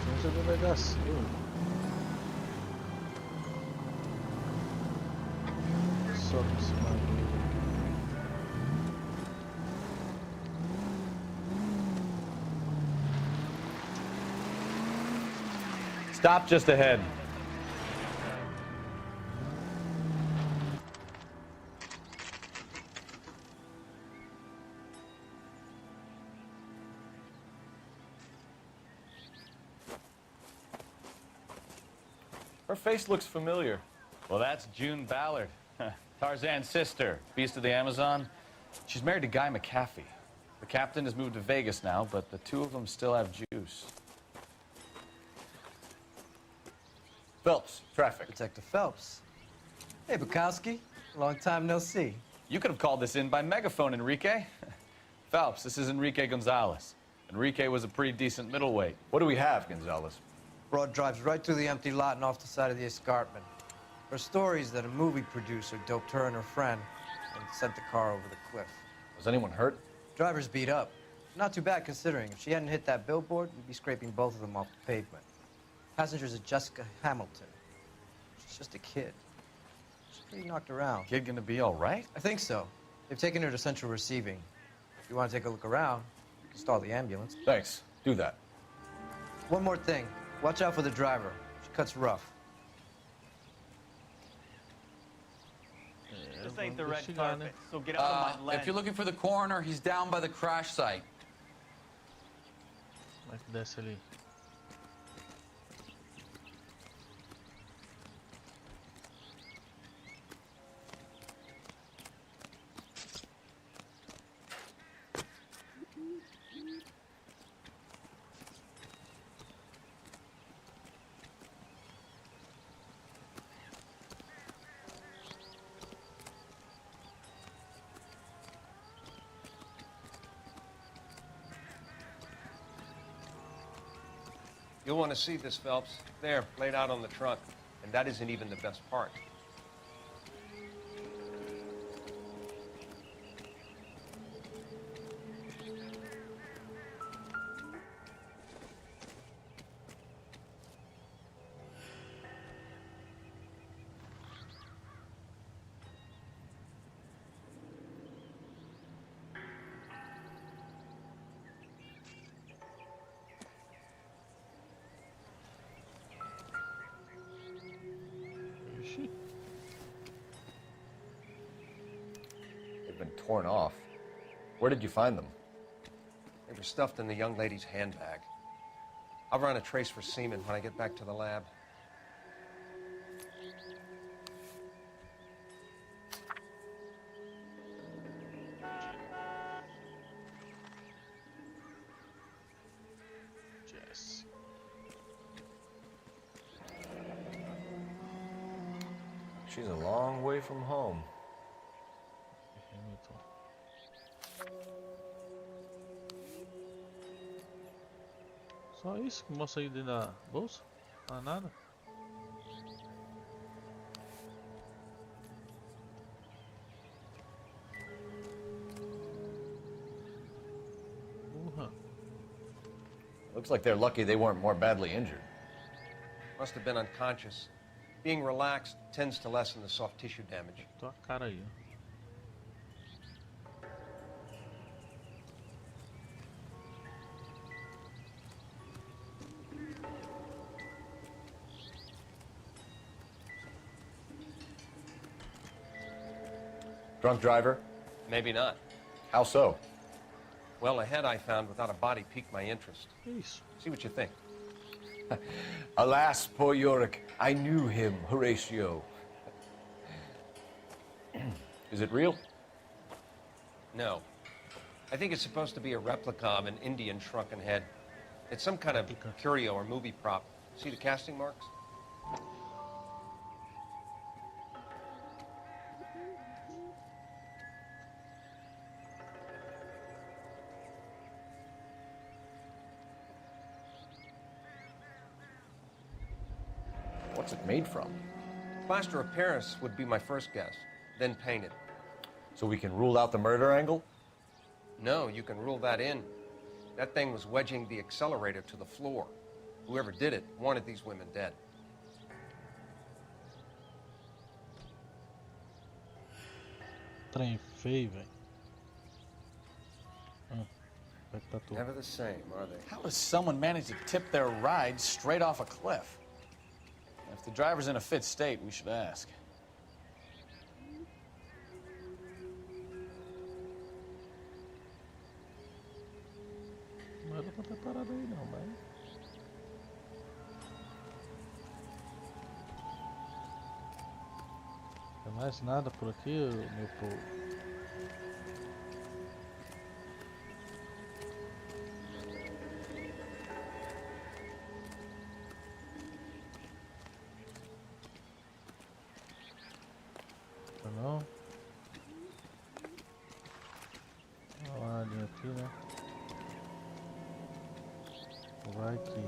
Temos a delegacia. Só por cima dele. Stop just ahead. Her face looks familiar. Well, that's June Ballard, Tarzan's sister, beast of the Amazon. She's married to Guy McAfee. The captain has moved to Vegas now, but the two of them still have juice. Phelps, traffic. Detective Phelps. Hey, Bukowski. Long time no see. You could have called this in by megaphone, Enrique. Phelps, this is Enrique Gonzalez. Enrique was a pretty decent middleweight. What do we have, Gonzalez? Broad drives right through the empty lot and off the side of the escarpment. Her story is that a movie producer doped her and her friend and sent the car over the cliff. Was anyone hurt? Driver's beat up. Not too bad considering. If she hadn't hit that billboard, we'd be scraping both of them off the pavement. Passenger's is Jessica Hamilton. She's just a kid. She's pretty knocked around. Kid gonna be all right? I think so. They've taken her to central receiving. If you want to take a look around, you can stall the ambulance. Thanks. Do that. One more thing. Watch out for the driver. She cuts rough. This ain't the red carpet, so get out of my lane. If you're looking for the coroner, he's down by the crash site. Como é que desce ali? You'll want to see this, Phelps. There, laid out on the trunk. And that isn't even the best part. They've been torn off. Where did you find them? They were stuffed in the young lady's handbag. I'll run a trace for semen when I get back to the lab. Jesse. She's a long way from home. Hamilton. Só isso que mostra aí dentro da bolsa? Não há nada? Looks like they're lucky they weren't more badly injured. Must have been unconscious. Being relaxed tends to lessen the soft tissue damage. Tô a cara aí, ó. Drunk driver? Maybe not. How so? Well, a head I found without a body piqued my interest. See what you think. Alas, poor Yorick, I knew him, Horatio. Is it real? No. I think it's supposed to be a replica of an Indian shrunken head. It's some kind of curio or movie prop. See the casting marks? What's it made from? Plaster of Paris would be my first guess, then painted. So we can rule out the murder angle? No, you can rule that in. That thing was wedging the accelerator to the floor. Whoever did it wanted these women dead. Trem feio, velho. Vai pra tu. Never the same, are they? How does someone manage to tip their ride straight off a cliff? If the driver's in a fit state, we should ask. Não era pra ter parado aí não, mas... Não tem mais nada por aqui, meu povo. Não? Olha aqui, né? Vai aqui.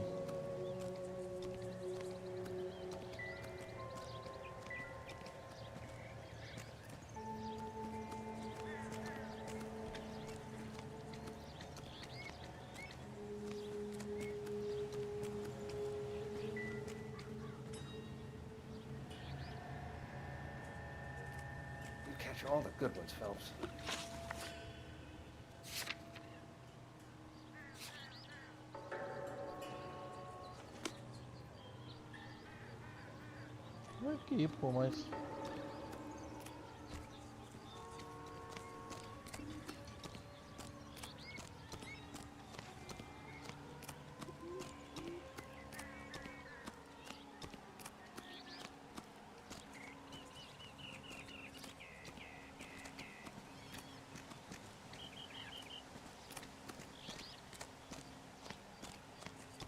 You catch all the good ones, Phelps. Aqui, pô, mas...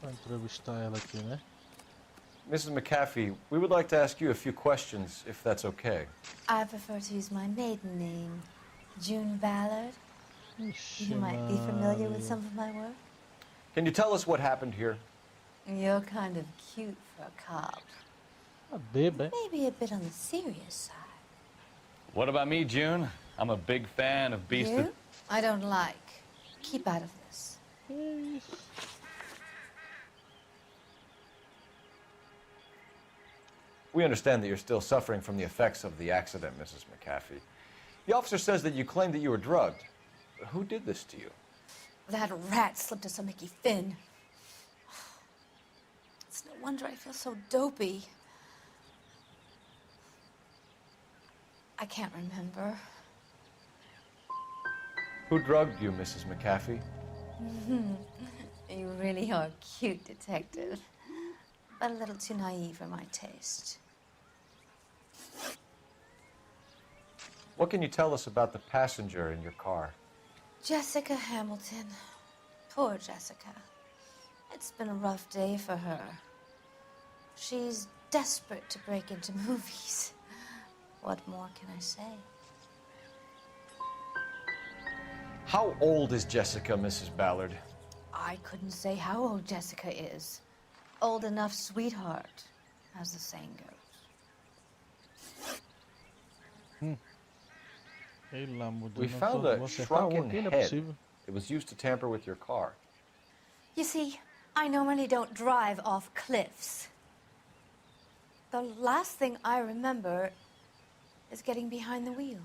Vou entrevistar ela aqui, né? Mrs. McAfee, we would like to ask you a few questions, if that's okay. I prefer to use my maiden name, June Ballard. You might be familiar with some of my work. Can you tell us what happened here? You're kind of cute for a cop. A baby. Maybe a bit on the serious side. What about me, June? I'm a big fan of Beast You? I don't like. Keep out of this. We understand that you're still suffering from the effects of the accident, Mrs. McAfee. The officer says that you claimed that you were drugged. Who did this to you? That rat slipped us on Mickey Finn. It's no wonder I feel so dopey. I can't remember. Who drugged you, Mrs. McAfee? You really are a cute detective, but a little too naive for my taste. What can you tell us about the passenger in your car? Jessica Hamilton. Poor Jessica. It's been a rough day for her. She's desperate to break into movies. What more can I say? How old is Jessica, Mrs. Ballard? I couldn't say how old Jessica is. Old enough, sweetheart, as the saying goes. We found a shrunken head. It was used to tamper with your car. You see, I normally don't drive off cliffs. The last thing I remember is getting behind the wheel.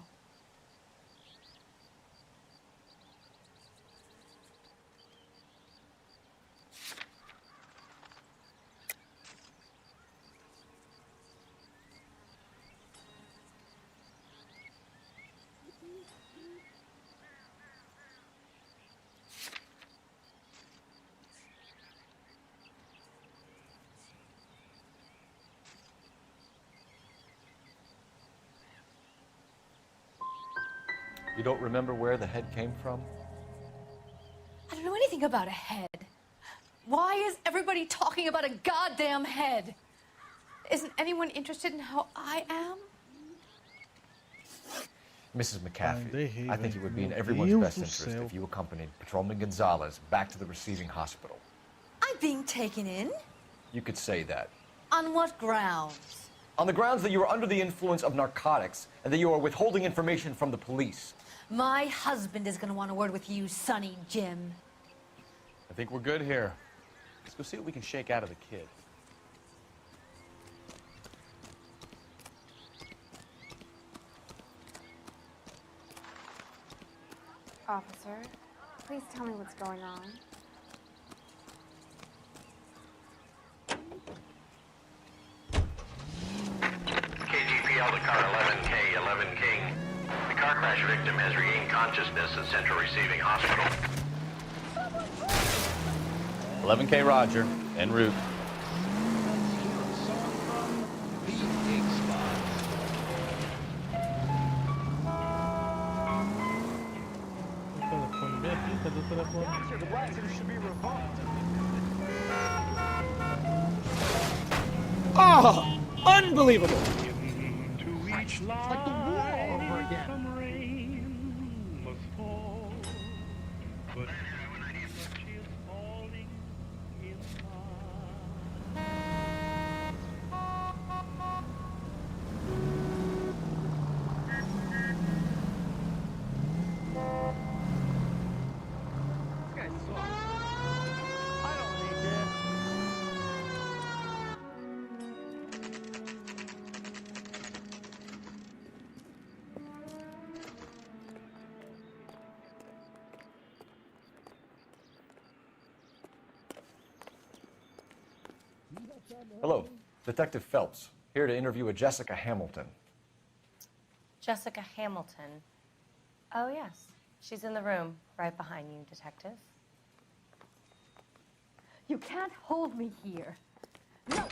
You don't remember where the head came from? I don't know anything about a head. Why is everybody talking about a goddamn head? Isn't anyone interested in how I am? Mrs. McAfee, I think it would be in everyone's best interest if you accompanied Patrolman Gonzalez back to the receiving hospital. I'm being taken in? You could say that. On what grounds? on the grounds that you are under the influence of narcotics and that you are withholding information from the police. My husband is gonna want a word with you, Sonny Jim. I think we're good here. Let's go see what we can shake out of the kid. Officer, please tell me what's going on. KGPL to car 11K, 11 King. The car crash victim has regained consciousness at Central Receiving Hospital. 11K Roger, en route. Oh, unbelievable! It's like the war over again. Hello, Detective Phelps, here to interview a Jessica Hamilton. Jessica Hamilton. Oh, yes. She's in the room, right behind you, Detective. You can't hold me here. No,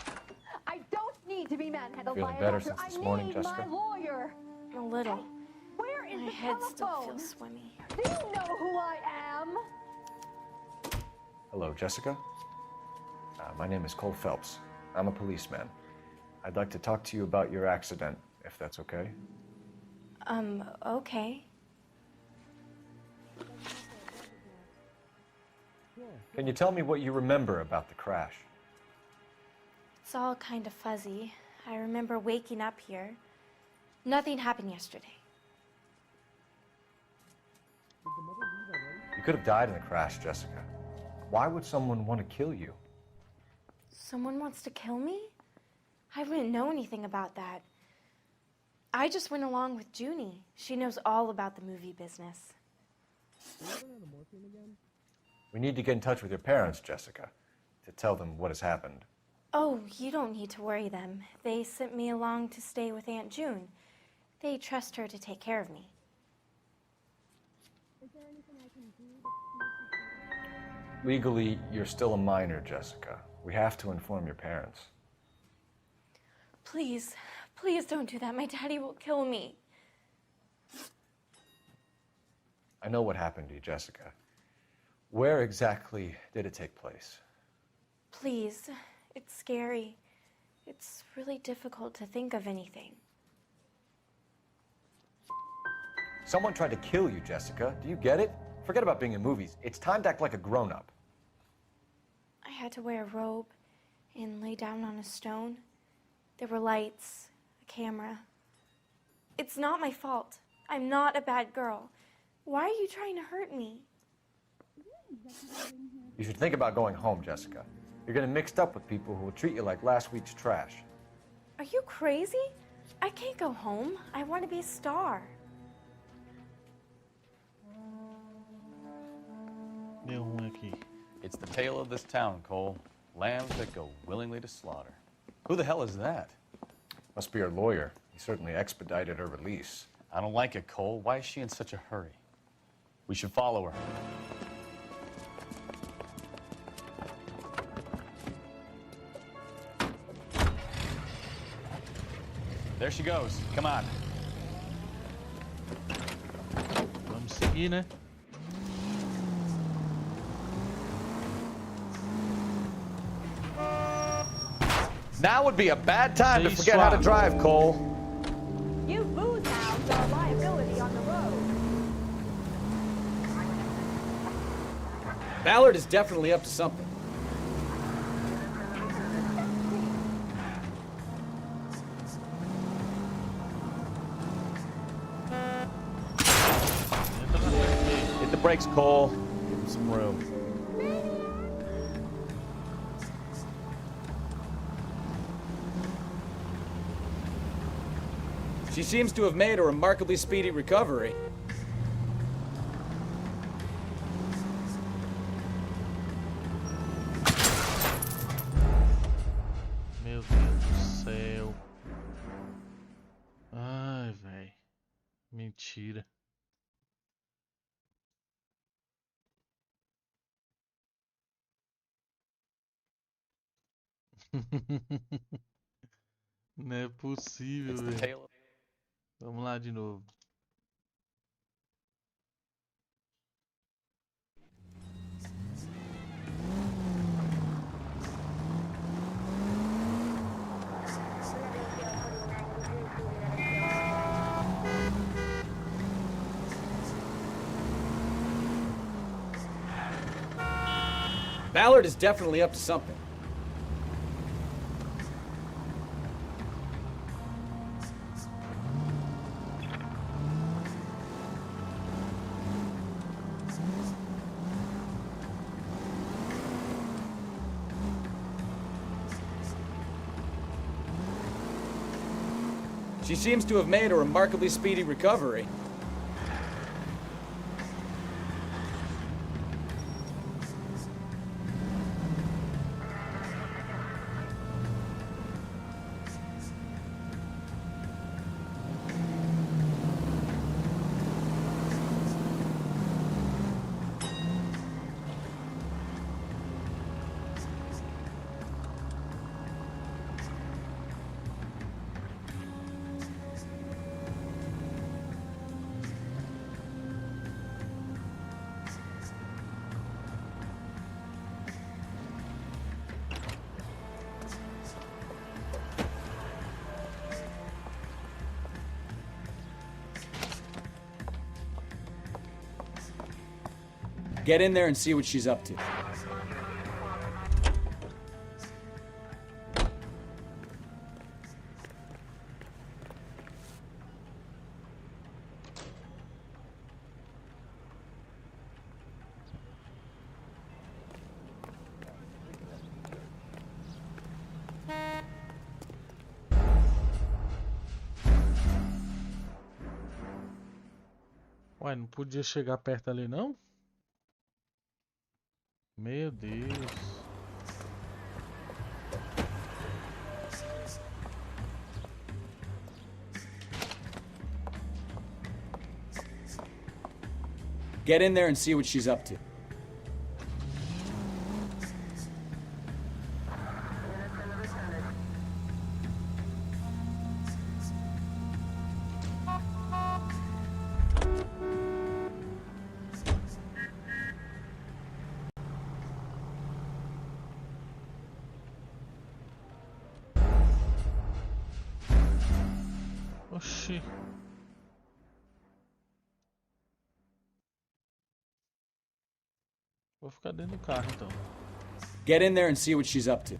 I don't need to be manhandled Feeling by a better doctor. since this I morning, need Jessica? my lawyer. A little. Where is My the head still telephone? feels swimmy. Do you know who I am? Hello, Jessica. My name is Cole Phelps. I'm a policeman. I'd like to talk to you about your accident, if that's okay. Okay. Can you tell me what you remember about the crash? It's all kind of fuzzy. I remember waking up here. Nothing happened yesterday. You could have died in the crash, Jessica. Why would someone want to kill you? Someone wants to kill me? I wouldn't know anything about that. I just went along with Junie. She knows all about the movie business. We need to get in touch with your parents, Jessica, to tell them what has happened. Oh, you don't need to worry them. They sent me along to stay with Aunt June. They trust her to take care of me. Is there anything I can do to Legally, you're still a minor, Jessica. We have to inform your parents. Please, please don't do that. My daddy will kill me. I know what happened to you, Jessica. Where exactly did it take place? Please, it's scary. It's really difficult to think of anything. Someone tried to kill you, Jessica. Do you get it? Forget about being in movies. It's time to act like a grown-up. I had to wear a robe and lay down on a stone. There were lights, a camera. It's not my fault. I'm not a bad girl. Why are you trying to hurt me? You should think about going home, Jessica. You're getting mixed up with people who will treat you like last week's trash. Are you crazy? I can't go home. I want to be a star. Deu ruim aqui. It's the tale of this town, Cole. Lambs that go willingly to slaughter. Who the hell is that? Must be her lawyer. He certainly expedited her release. I don't like it, Cole. Why is she in such a hurry? We should follow her. There she goes. Come on. Vamos seguir, né? Now would be a bad time to forget how to drive, Cole. You booze hounds are a liability on the road. Ballard is definitely up to something. brakes, Cole. Give him some room. She seems to have made a remarkably speedy recovery. Meu Deus do céu. Ai, velho. Mentira. Não é possível, velho. Vamos lá de novo. Ballard is definitely up to something. She seems to have made a remarkably speedy recovery. Get in there and see what she's up to. Ué, não podia chegar perto ali, não? Meu Deus. Get in there and see what she's up to. Oxi. Vou ficar dentro do carro então. Get in there and see what she's up to.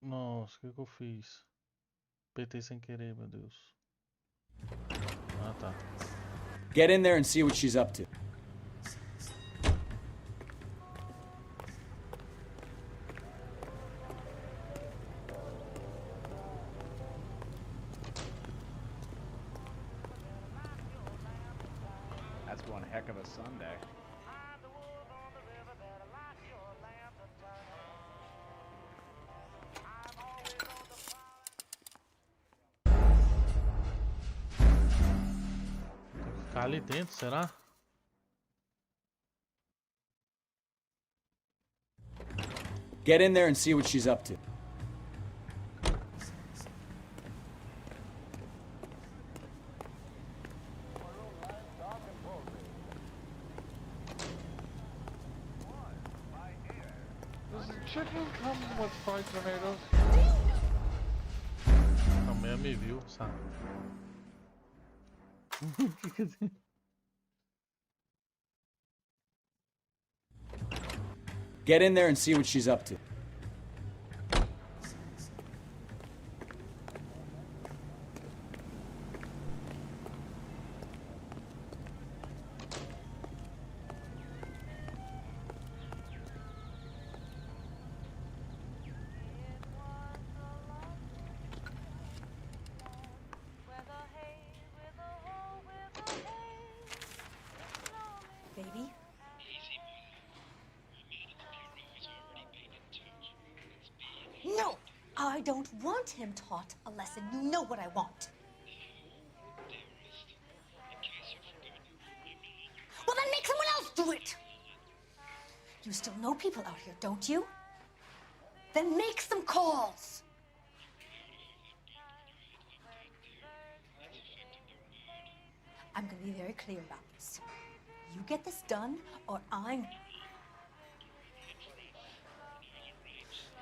Nossa, o que eu fiz? Apertei sem querer, meu Deus. Ah, tá. Get in there and see what she's up to. That's one heck of a Sunday. Ficar ali dentro, será? Get in there and see what she's up to. chicken come with fried tomatoes? A mulher me viu, sabe? Get in there and see what she's up to. Baby? No! I don't want him taught a lesson. You know what I want. Well, then make someone else do it! You still know people out here, don't you? Then make some calls! I'm gonna be very clear about this. You get this done, or I'm...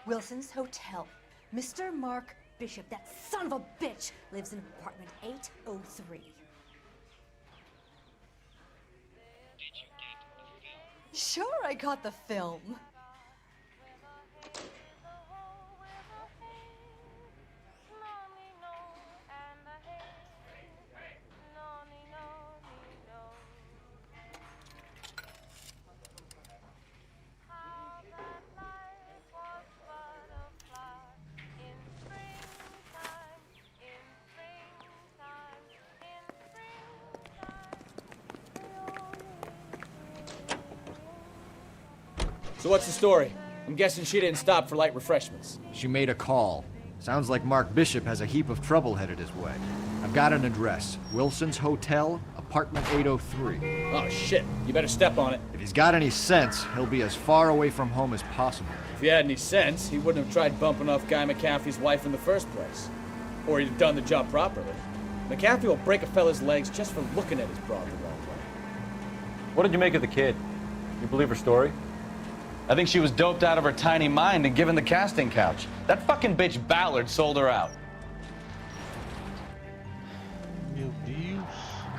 Wilson's Hotel. Mr. Mark Bishop, that son of a bitch, lives in apartment 803. Sure, I got the film. So what's the story? I'm guessing she didn't stop for light refreshments. She made a call. Sounds like Mark Bishop has a heap of trouble headed his way. I've got an address. Wilson's Hotel, apartment 803. Oh shit, you better step on it. If he's got any sense, he'll be as far away from home as possible. If he had any sense, he wouldn't have tried bumping off Guy McAfee's wife in the first place. Or he'd have done the job properly. McAfee will break a fella's legs just for looking at his broad the wrong way. What did you make of the kid? You believe her story? I think she was doped out of her tiny mind and given the casting couch. That fucking bitch Ballard sold her out. Meu Deus.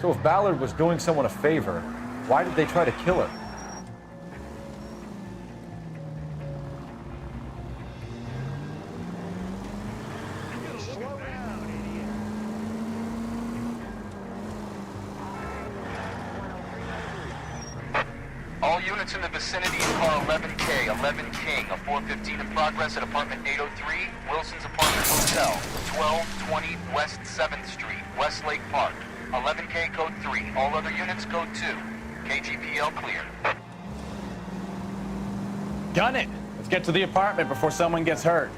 So if Ballard was doing someone a favor, why did they try to kill her? All units in the vicinity of car 11K, 11 King, a 415 in progress at apartment 803, Wilson's Apartment Hotel, 1220 West 7th Street, Westlake Park. 11K code 3, all other units code 2. KGPL clear. Gun it! Let's get to the apartment before someone gets hurt.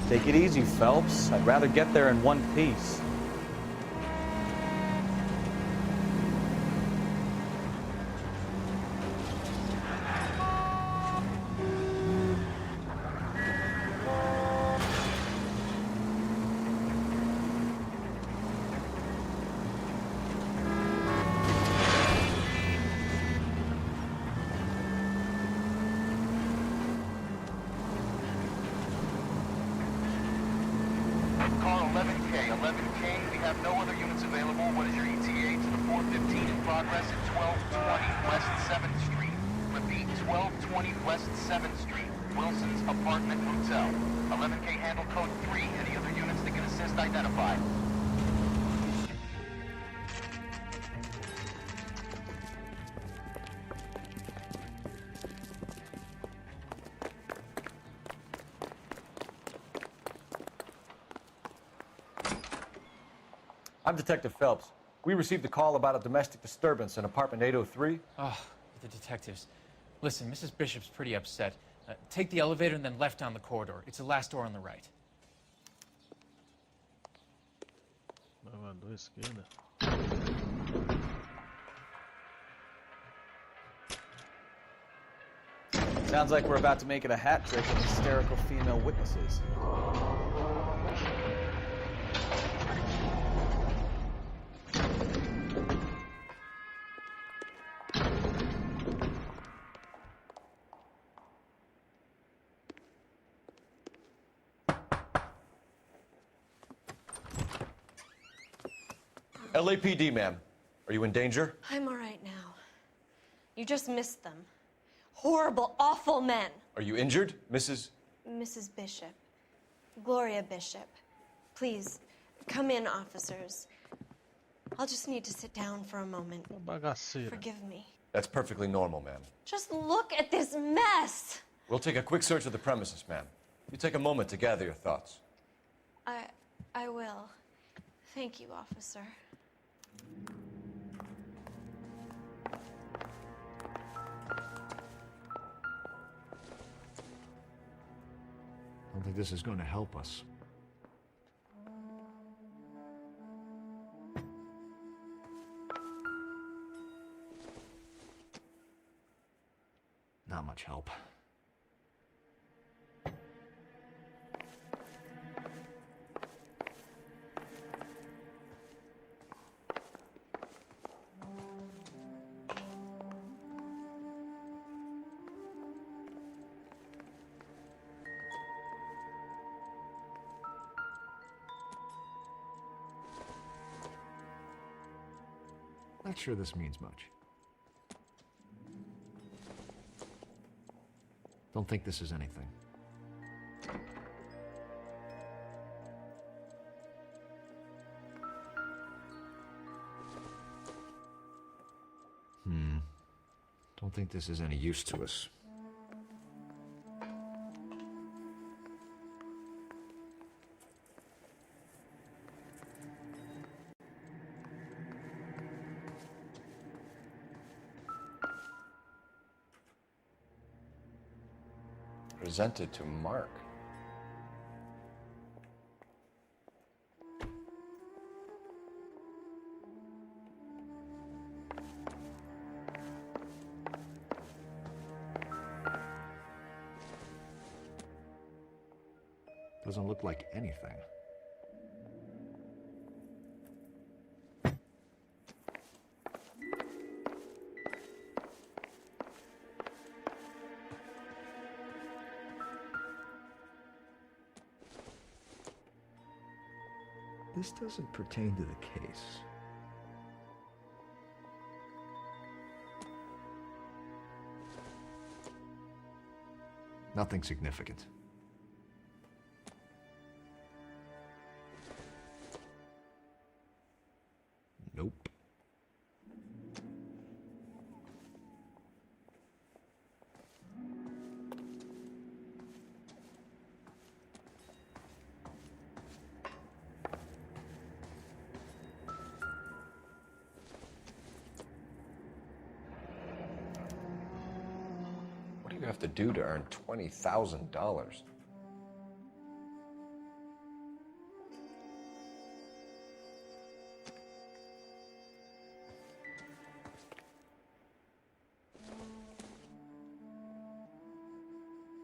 Take it easy, Phelps. I'd rather get there in one piece. Car 11K, 11 King, we have no other units available. What is your ETA to the 415 in progress at 1220 West 7th Street? Repeat, 1220 West 7th Street, Wilson's Apartment Hotel. 11K handle code 3. Any other units that can assist identify. I'm Detective Phelps. We received a call about a domestic disturbance in apartment 803. Oh, the detectives. Listen, Mrs. Bishop's pretty upset. Take the elevator and then left down the corridor. It's the last door on the right. Elevador esquerda. Sounds like we're about to make it a hat trick of hysterical female witnesses. LAPD, ma'am. Are you in danger? I'm all right now. You just missed them. Horrible, awful men. Are you injured, Mrs.? Mrs. Bishop. Gloria Bishop. Please, come in, officers. I'll just need to sit down for a moment. Bagaceira. Forgive me. That's perfectly normal, ma'am. Just look at this mess. We'll take a quick search of the premises, ma'am. You take a moment to gather your thoughts. I will. Thank you, officer. I don't think this is going to help us. Not much help. Not sure this means much. Don't think this is anything. Don't think this is any use to us. Presented to Mark. Doesn't look like anything. This doesn't pertain to the case. Nothing significant. Nope. What do you have to do to earn $20,000?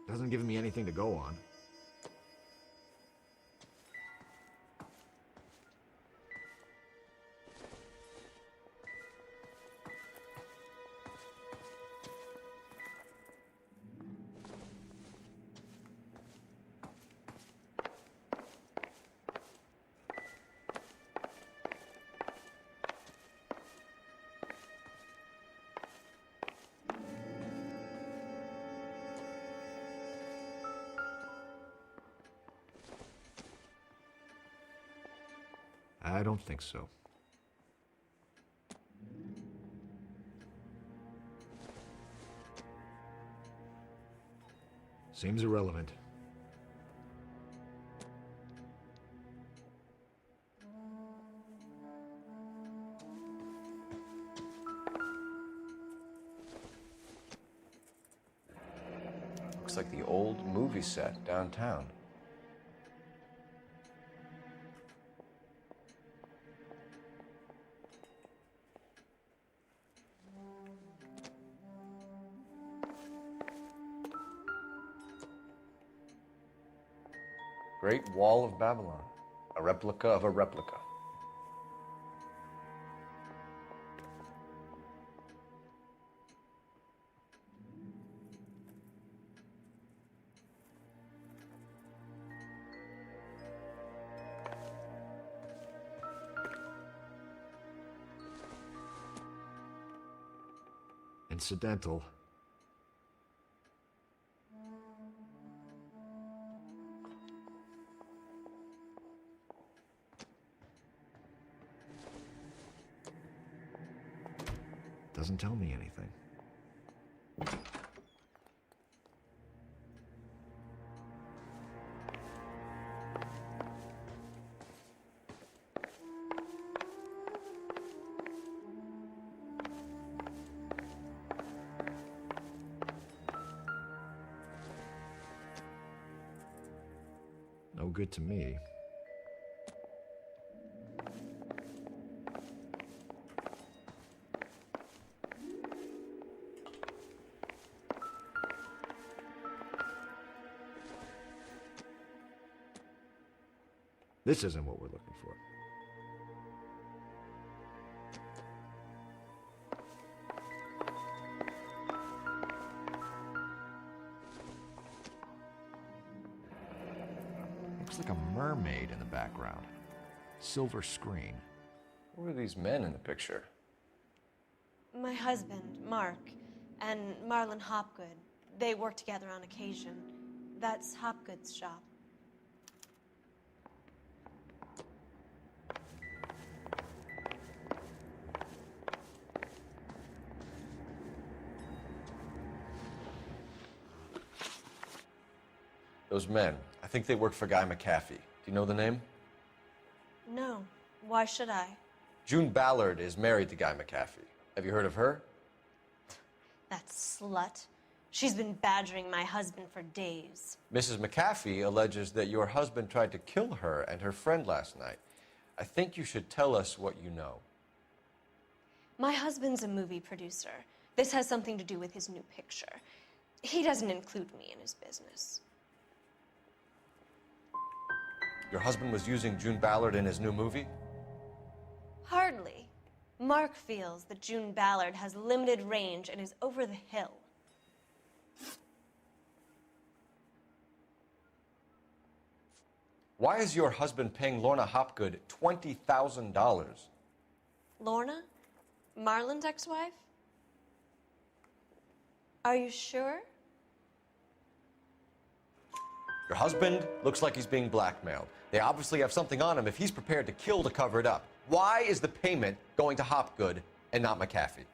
Doesn't give me anything to go on. I don't think so. Seems irrelevant. Looks like the old movie set downtown. Great Wall of Babylon, a replica of a replica. incidental. Doesn't tell me anything. No good to me. This isn't what we're looking for. Looks like a mermaid in the background. Silver screen. Who are these men in the picture? My husband, Mark, and Marlon Hopgood. They work together on occasion. That's Hopgood's shop. Those men, I think they work for Guy McAfee. Do you know the name? No. Why should I? June Ballard is married to Guy McAfee. Have you heard of her? That slut. She's been badgering my husband for days. Mrs. McAfee alleges that your husband tried to kill her and her friend last night. I think you should tell us what you know. My husband's a movie producer. This has something to do with his new picture. He doesn't include me in his business. Your husband was using June Ballard in his new movie? Hardly. Mark feels that June Ballard has limited range and is over the hill. Why is your husband paying Lorna Hopgood $20,000? Lorna? Marlon's ex-wife? Are you sure? Your husband looks like he's being blackmailed. They obviously have something on him if he's prepared to kill to cover it up. Why is the payment going to Hopgood and not McAfee?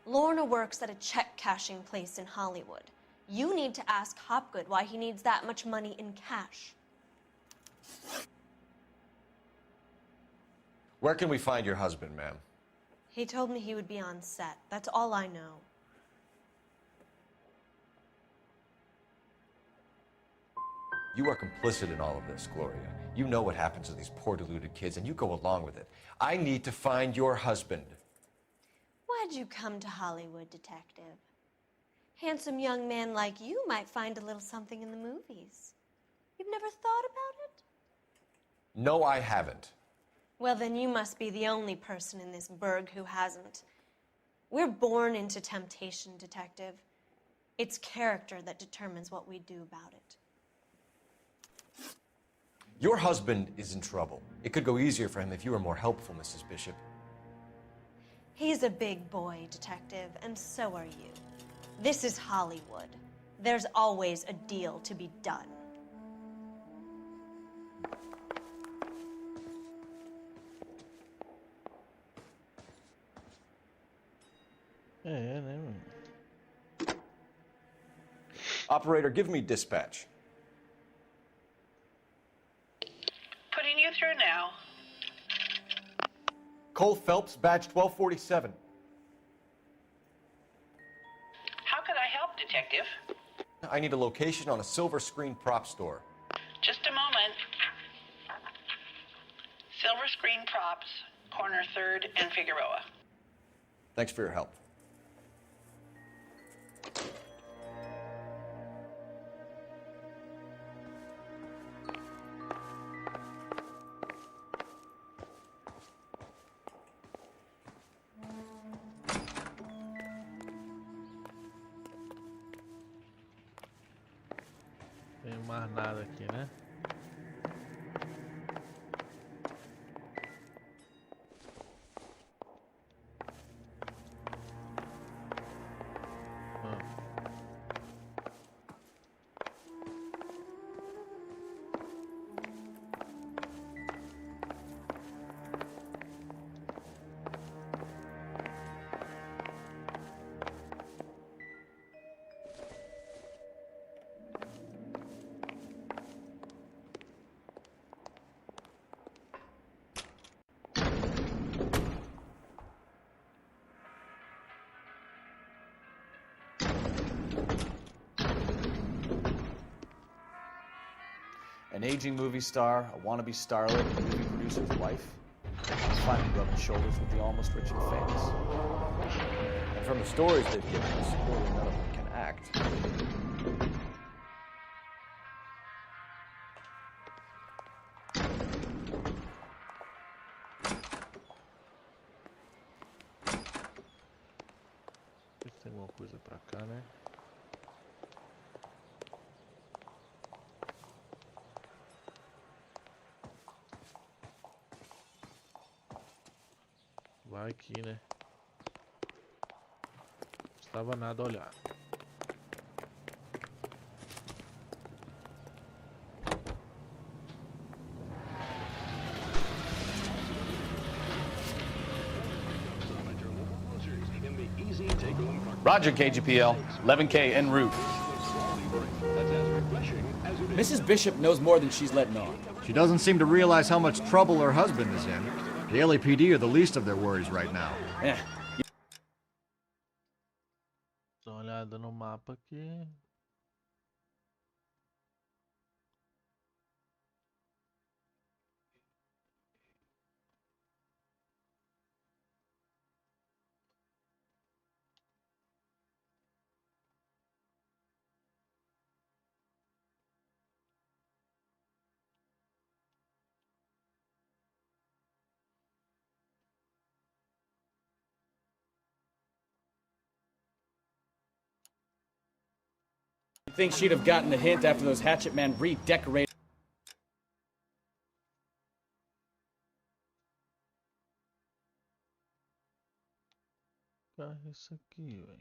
Lorna works at a check-cashing place in Hollywood. You need to ask Hopgood why he needs that much money in cash. Where can we find your husband, ma'am? He told me he would be on set. That's all I know. You are complicit in all of this, Gloria. You know what happens to these poor deluded kids, and you go along with it. I need to find your husband. Why'd you come to Hollywood, detective? Handsome young man like you might find a little something in the movies. You've never thought about it? No, I haven't. Well, then you must be the only person in this burg who hasn't. We're born into temptation, detective. It's character that determines what we do about it. Your husband is in trouble. It could go easier for him if you were more helpful, Mrs. Bishop. He's a big boy, detective, and so are you. This is Hollywood. There's always a deal to be done. É, né, mano? Operator, give me dispatch. Putting you through now. Cole Phelps, badge 1247. How could I help, Detective? I need a location on a silver screen prop store. Just a moment. Silver Screen Props, corner 3rd and Figueroa. Thanks for your help. Tem mais nada aqui, né? aging movie star, a wannabe starlet, a movie producer's wife. Finally rubbing shoulders with the almost rich and famous. And from the stories they've given us, clearly none of them can act. Tem alguma coisa pra cá, né? Vai aqui, né? Não estava nada a olhar. Roger, KGPL. 11K en route. Mrs. Bishop knows more than she's letting on. She doesn't seem to realize how much trouble her husband is in. The LAPD are the least of their worries right now. Yeah. Dá uma olhada no mapa aqui. You'd think she'd have gotten the hint after those hatchet men redecorated. Carro isso aqui, velho.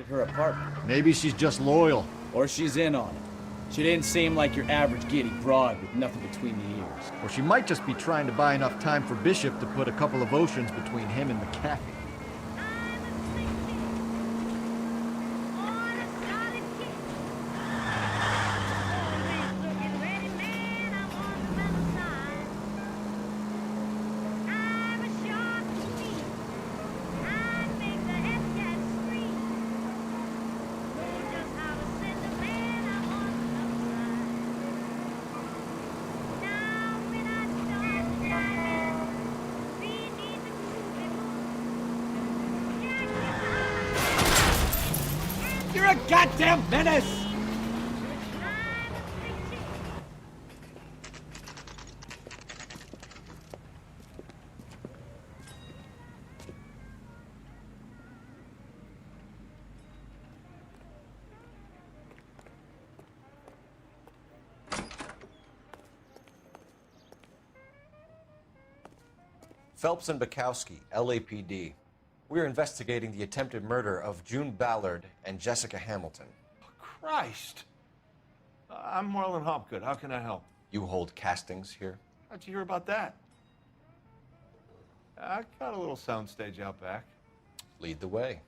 Her apartment. Maybe she's just loyal. Or she's in on it. She didn't seem like your average giddy broad with nothing between the ears. Or she might just be trying to buy enough time for Bishop to put a couple of oceans between him and McAfee. You're a goddamn menace! Phelps and Bukowski, LAPD. We're investigating the attempted murder of June Ballard and Jessica Hamilton. Christ! I'm Marlon Hopgood. How can I help? You hold castings here? How'd you hear about that? I got a little soundstage out back. Lead the way.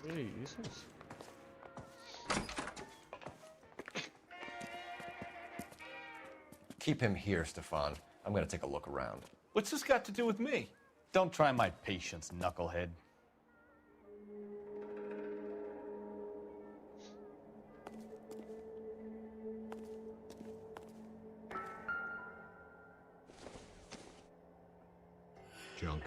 Ei, isso. Keep him here, Stefan. I'm gonna take a look around. What's this got to do with me? Don't try my patience, knucklehead. Junk.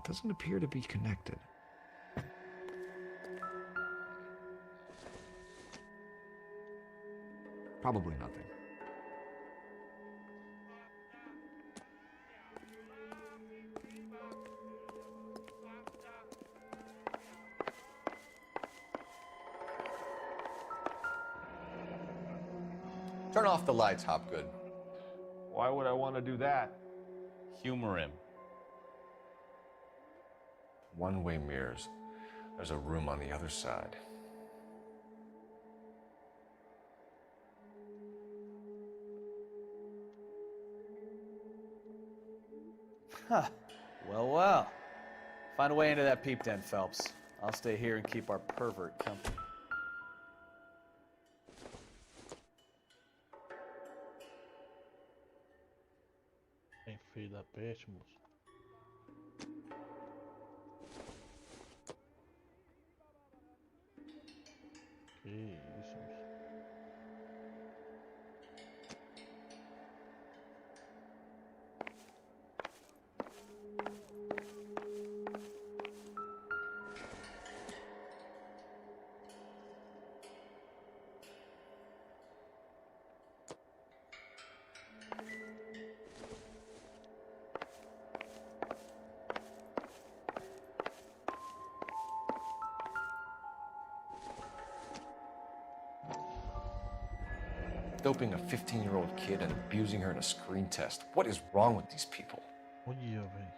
doesn't appear to be connected. Probably nothing. Turn off the lights, Hopgood. Why would I want to do that? Humor him. One-way mirrors. There's a room on the other side. Huh. Well, well. Find a way into that peep den, Phelps. I'll stay here and keep our pervert company. Tem filho da peste, moço. Que isso, moço. Doping a 15-year-old kid and abusing her in a screen test. What is wrong with these people? Olha, velho.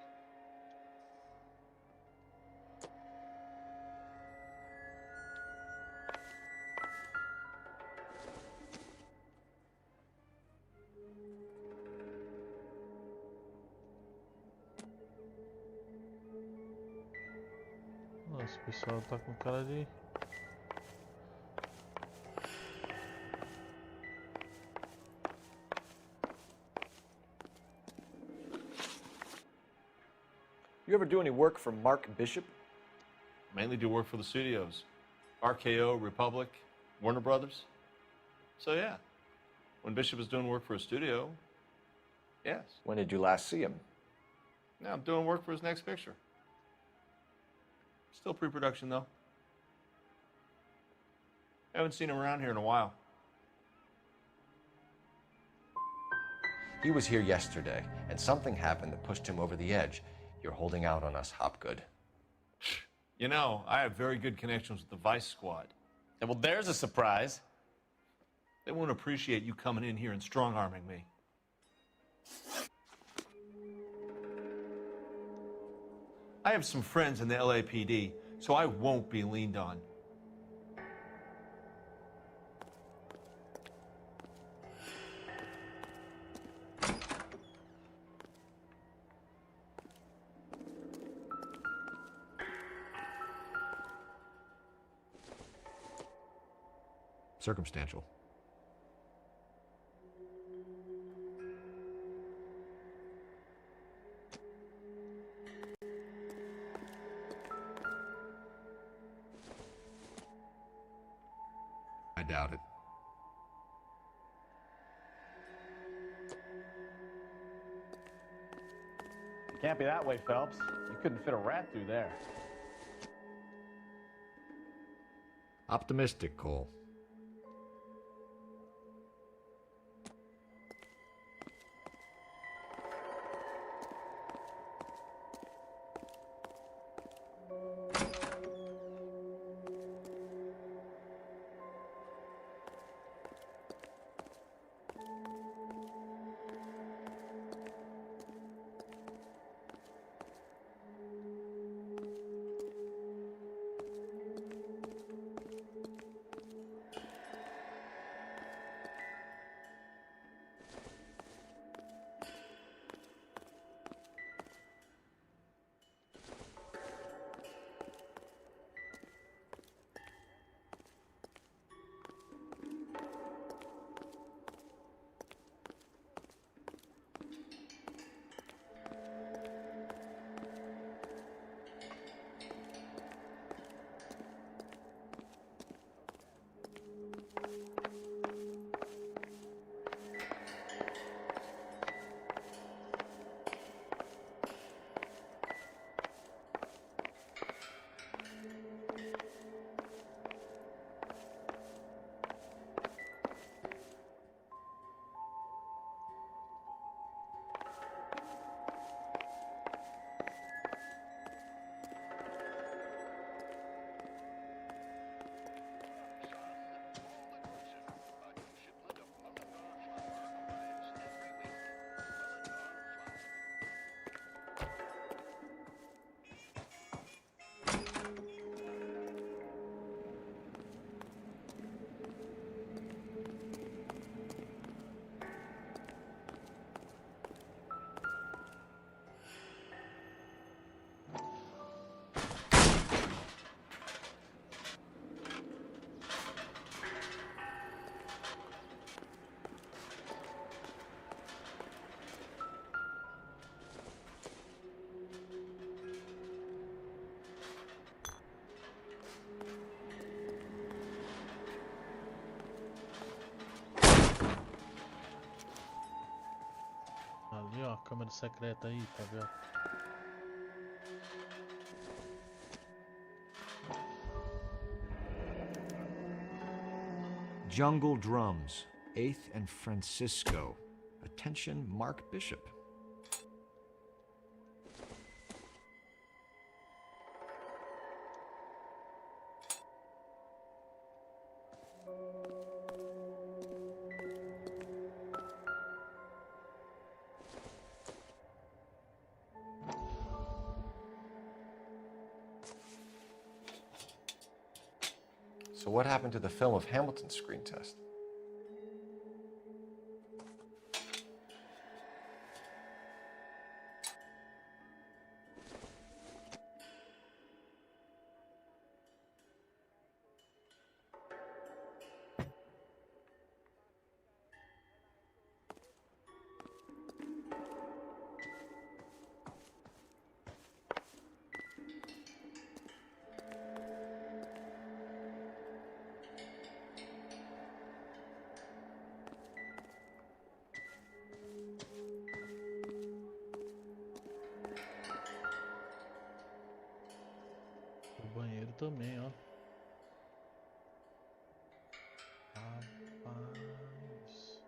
Nossa, o pessoal tá com cara de... You ever do any work for Mark Bishop? Mainly do work for the studios. RKO, Republic, Warner Brothers. So yeah, when Bishop was doing work for a studio, yes. When did you last see him? Now I'm doing work for his next picture. Still pre-production though. Haven't seen him around here in a while. He was here yesterday, and something happened that pushed him over the edge. You're holding out on us, Hopgood. You know, I have very good connections with the Vice Squad. And well, there's a surprise. They won't appreciate you coming in here and strong-arming me. I have some friends in the LAPD, so I won't be leaned on. Circumstantial. I doubt it. It can't be that way, Phelps. You couldn't fit a rat through there. Optimistic, Cole. passagem secreta aí, tá vendo? Jungle Drums, 8th and Francisco. Attention, Mark Bishop. So what happened to the film of Hamilton's screen test? O banheiro também, ó. Rapaz.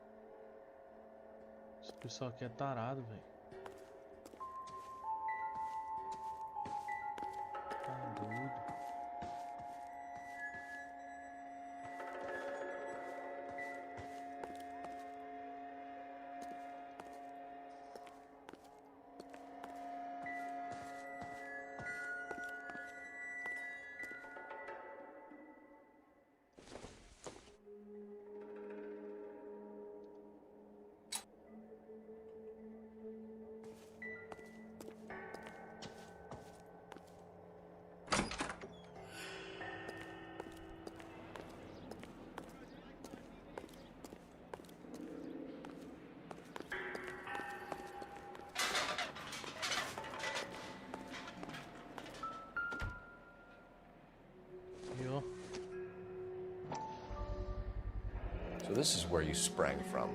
Esse pessoal aqui é tarado, velho. Tá doido. So this is where you sprang from.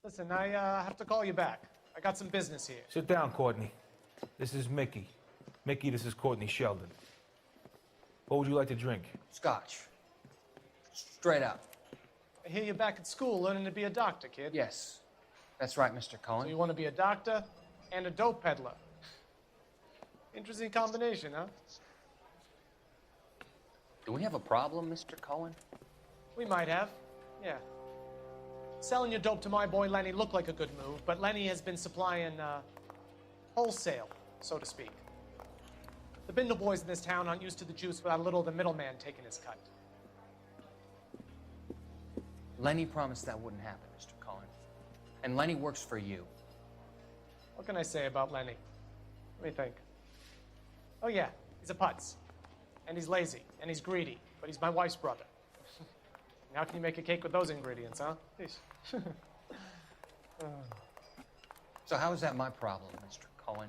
Listen, I have to call you back. I got some business here. Sit down, Courtney. This is Mickey. Mickey, this is Courtney Sheldon. What would you like to drink? Scotch. Straight up. I hear you're back at school learning to be a doctor, kid. Yes. That's right, Mr. Cohen. So you want to be a doctor and a dope peddler. Interesting combination, huh? Do we have a problem, Mr. Cohen? We might have, yeah. Selling your dope to my boy Lenny looked like a good move, but Lenny has been supplying, wholesale, so to speak. The Bindle boys in this town aren't used to the juice without a little of the middleman taking his cut. Lenny promised that wouldn't happen, Mr. Cohen. And Lenny works for you. What can I say about Lenny? Let me think. Oh yeah, he's a putz. And he's lazy, and he's greedy, but he's my wife's brother. How can you make a cake with those ingredients, huh? So how is that my problem, Mr. Cohen?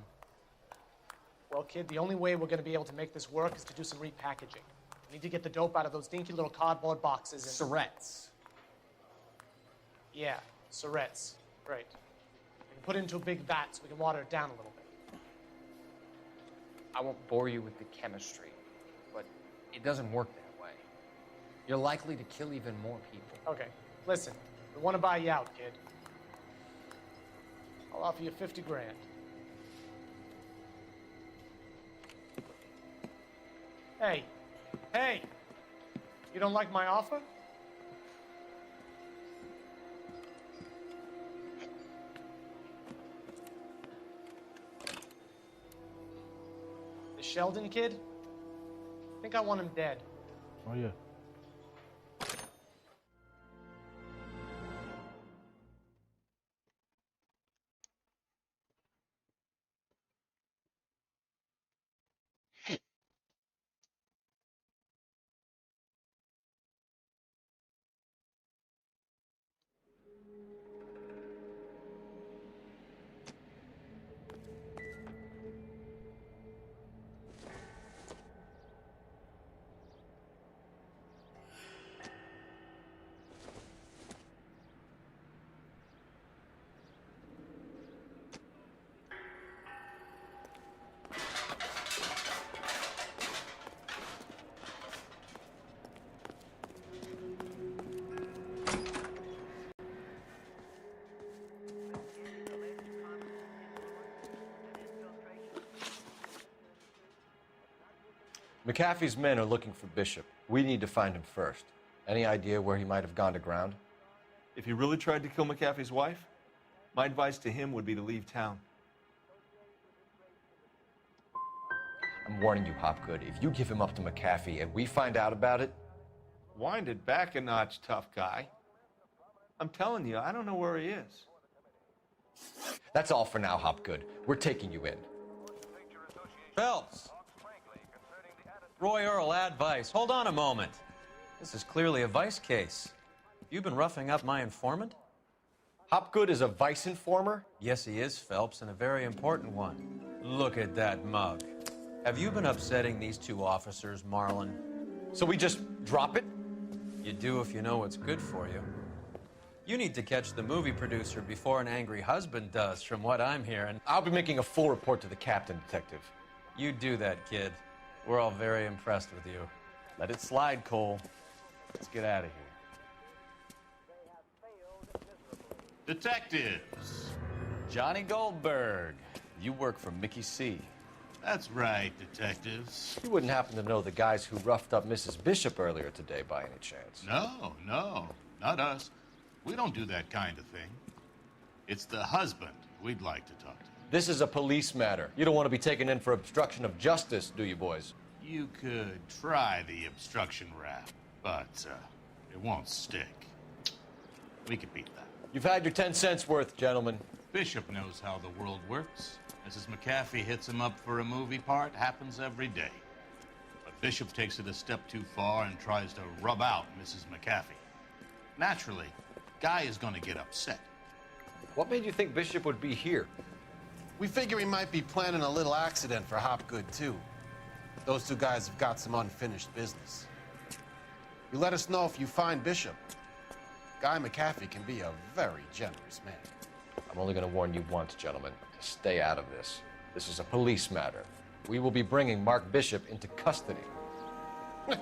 Well, kid, the only way we're going to be able to make this work is to do some repackaging. We need to get the dope out of those dinky little cardboard boxes and... Surrettes. Yeah, surrettes. Right. We can put it into a big vat so we can water it down a little bit. I won't bore you with the chemistry, but it doesn't work that way. You're likely to kill even more people. Okay, listen. We want to buy you out, kid. I'll offer you 50 grand. Hey, you don't like my offer? Sheldon kid? I think I want him dead. Oh, yeah. McAfee's men are looking for Bishop. We need to find him first. Any idea where he might have gone to ground? If he really tried to kill McAfee's wife, my advice to him would be to leave town. I'm warning you, Hopgood. If you give him up to McAfee and we find out about it... Wind it back a notch, tough guy. I'm telling you, I don't know where he is. That's all for now, Hopgood. We're taking you in. Phelps. Roy Earl, advice. Hold on a moment. This is clearly a vice case. You've been roughing up my informant? Hopgood is a vice informer? Yes, he is, Phelps, and a very important one. Look at that mug. Have you been upsetting these two officers, Marlin? So we just drop it? You do if you know what's good for you. You need to catch the movie producer before an angry husband does, from what I'm hearing. I'll be making a full report to the captain, Detective. You do that, kid. We're all very impressed with you. Let it slide, Cole. Let's get out of here. Detectives. Johnny Goldberg. You work for Mickey C. That's right, detectives. You wouldn't happen to know the guys who roughed up Mrs. Bishop earlier today by any chance? No, not us. We don't do that kind of thing. It's the husband we'd like to talk to. This is a police matter. You don't want to be taken in for obstruction of justice, do you, boys? You could try the obstruction rap, but it won't stick. We could beat that. You've had your 10 cents worth, gentlemen. Bishop knows how the world works. Mrs. McAfee hits him up for a movie part. Happens every day. But Bishop takes it a step too far and tries to rub out Mrs. McAfee. Naturally, Guy is going to get upset. What made you think Bishop would be here? We figure he might be planning a little accident for Hopgood, too. Those two guys have got some unfinished business. You let us know if you find Bishop. Guy McAfee can be a very generous man. I'm only going to warn you once, gentlemen, to stay out of this. This is a police matter. We will be bringing Mark Bishop into custody. At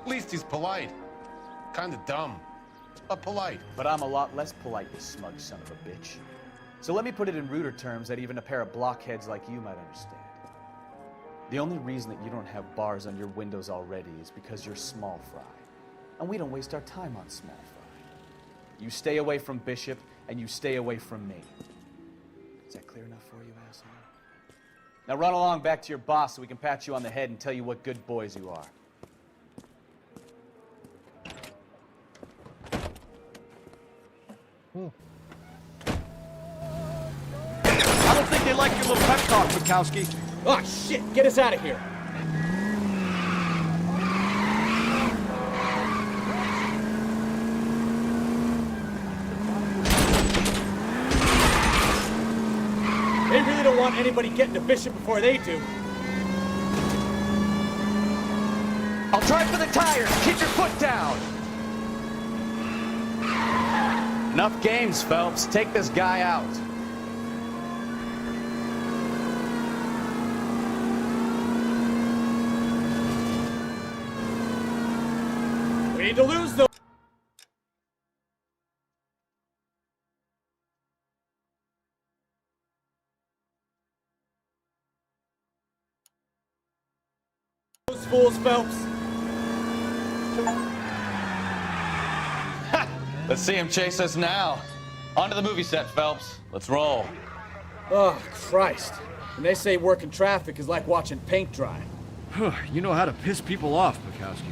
least he's polite. Kind of dumb, but polite. But I'm a lot less polite, you smug son of a bitch. So let me put it in ruder terms that even a pair of blockheads like you might understand. The only reason that you don't have bars on your windows already is because you're small fry. And we don't waste our time on small fry. You stay away from Bishop, and you stay away from me. Is that clear enough for you, asshole? Now run along back to your boss so we can pat you on the head and tell you what good boys you are. I don't think they like your little pep talk, Bukowski. Oh, shit! Get us out of here! They really don't want anybody getting to Bishop before they do. I'll try for the tires. Keep your foot down. Enough games, Phelps. Take this guy out. We need to lose those fools, Phelps. Let's see him chase us now. On to the movie set, Phelps. Let's roll. Oh, Christ. When they say working traffic is like watching paint dry. You know how to piss people off, Bukowski.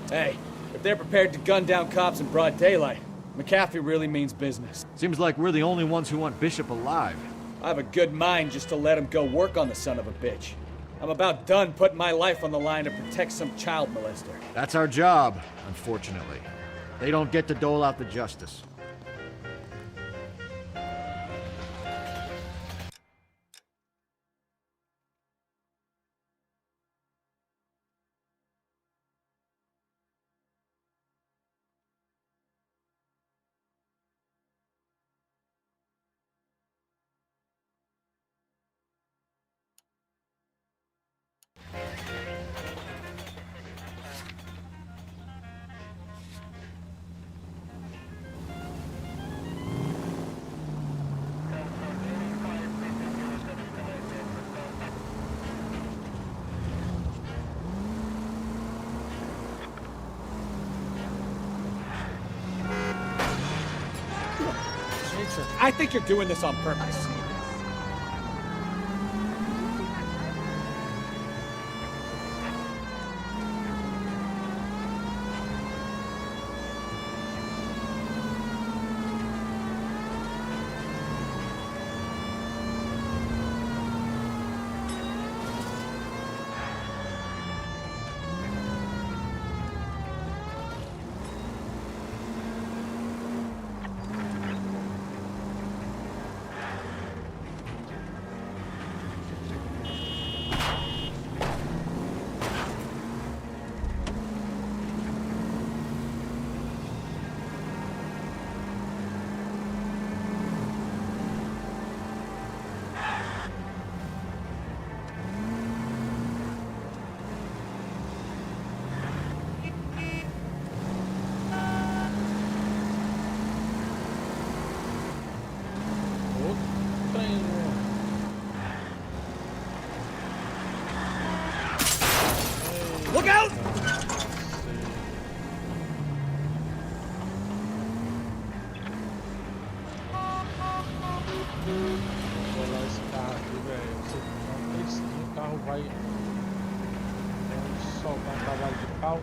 Hey, if they're prepared to gun down cops in broad daylight, McAfee really means business. Seems like we're the only ones who want Bishop alive. I have a good mind just to let him go work on the son of a bitch. I'm about done putting my life on the line to protect some child molester. That's our job, unfortunately. They don't get to dole out the justice. I think you're doing this on purpose. Look out! Vou olhar esse carro aqui, velho. Você não precisa, o carro vai soltar um cavalo de pau.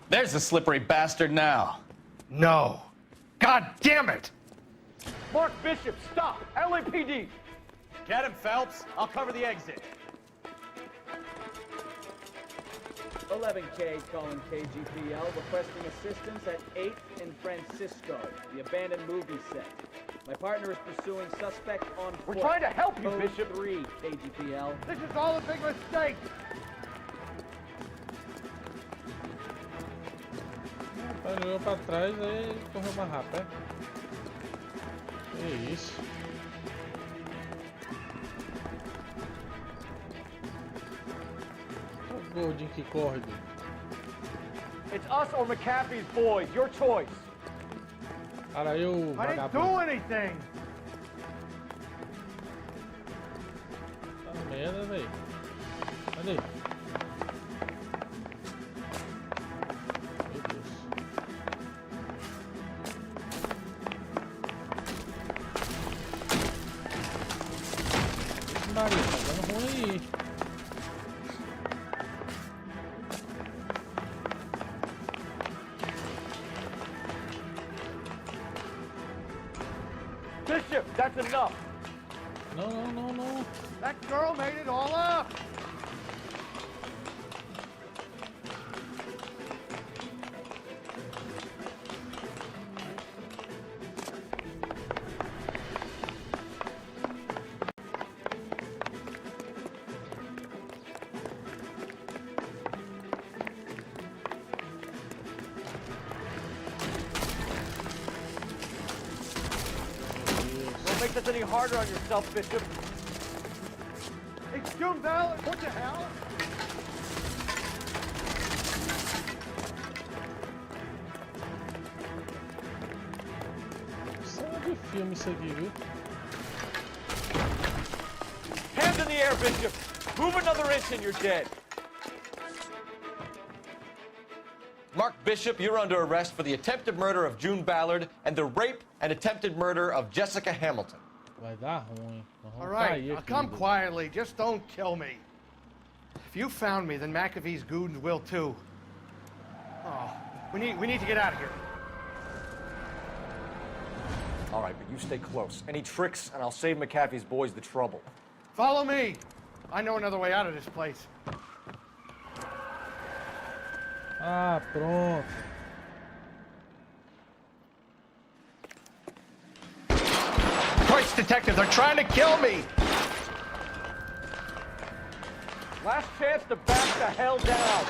There's the slippery bastard now. No. God damn it! Mark Bishop, stop! LAPD! Get him, Phelps. I'll cover the exit. 11K calling KGPL, requesting assistance at 8th and Francisco, the abandoned movie set. My partner is pursuing suspect on foot. We're trying to help you, Code Bishop. 3, KGPL. This is all a big mistake! Rapaz, olhou pra trás e correu mais rápido, é? Que isso? Olha o gordinho que corre, bicho. It's us or McAfee's boys, your choice. Cara, aí o I didn't do vagabundo. anything! Tá merda, velho. Cadê? Meu Deus. Esse Maria, tá dando ruim aí. Bishop, that's enough! Não, não, não, não. That girl made it all up! Don't make this any harder on yourself, Bishop. It's June Ballard! What the hell? filme isso aqui, viu? Hands in the air, Bishop! Move another inch and you're dead. Mark Bishop, you're under arrest for the attempted murder of June Ballard and the rape and attempted murder of Jessica Hamilton. Vai dar ruim. Nós vamos All right, cair now aqui, come viu? quietly. Just don't kill me. If you found me, then McAfee's goons will too. Oh, we need to get out of here. All right, but you stay close. Any tricks, and I'll save McAfee's boys the trouble. Follow me. I know another way out of this place. Ah, pronto. Christ, detective, they're trying to kill me. Last chance to back the hell down.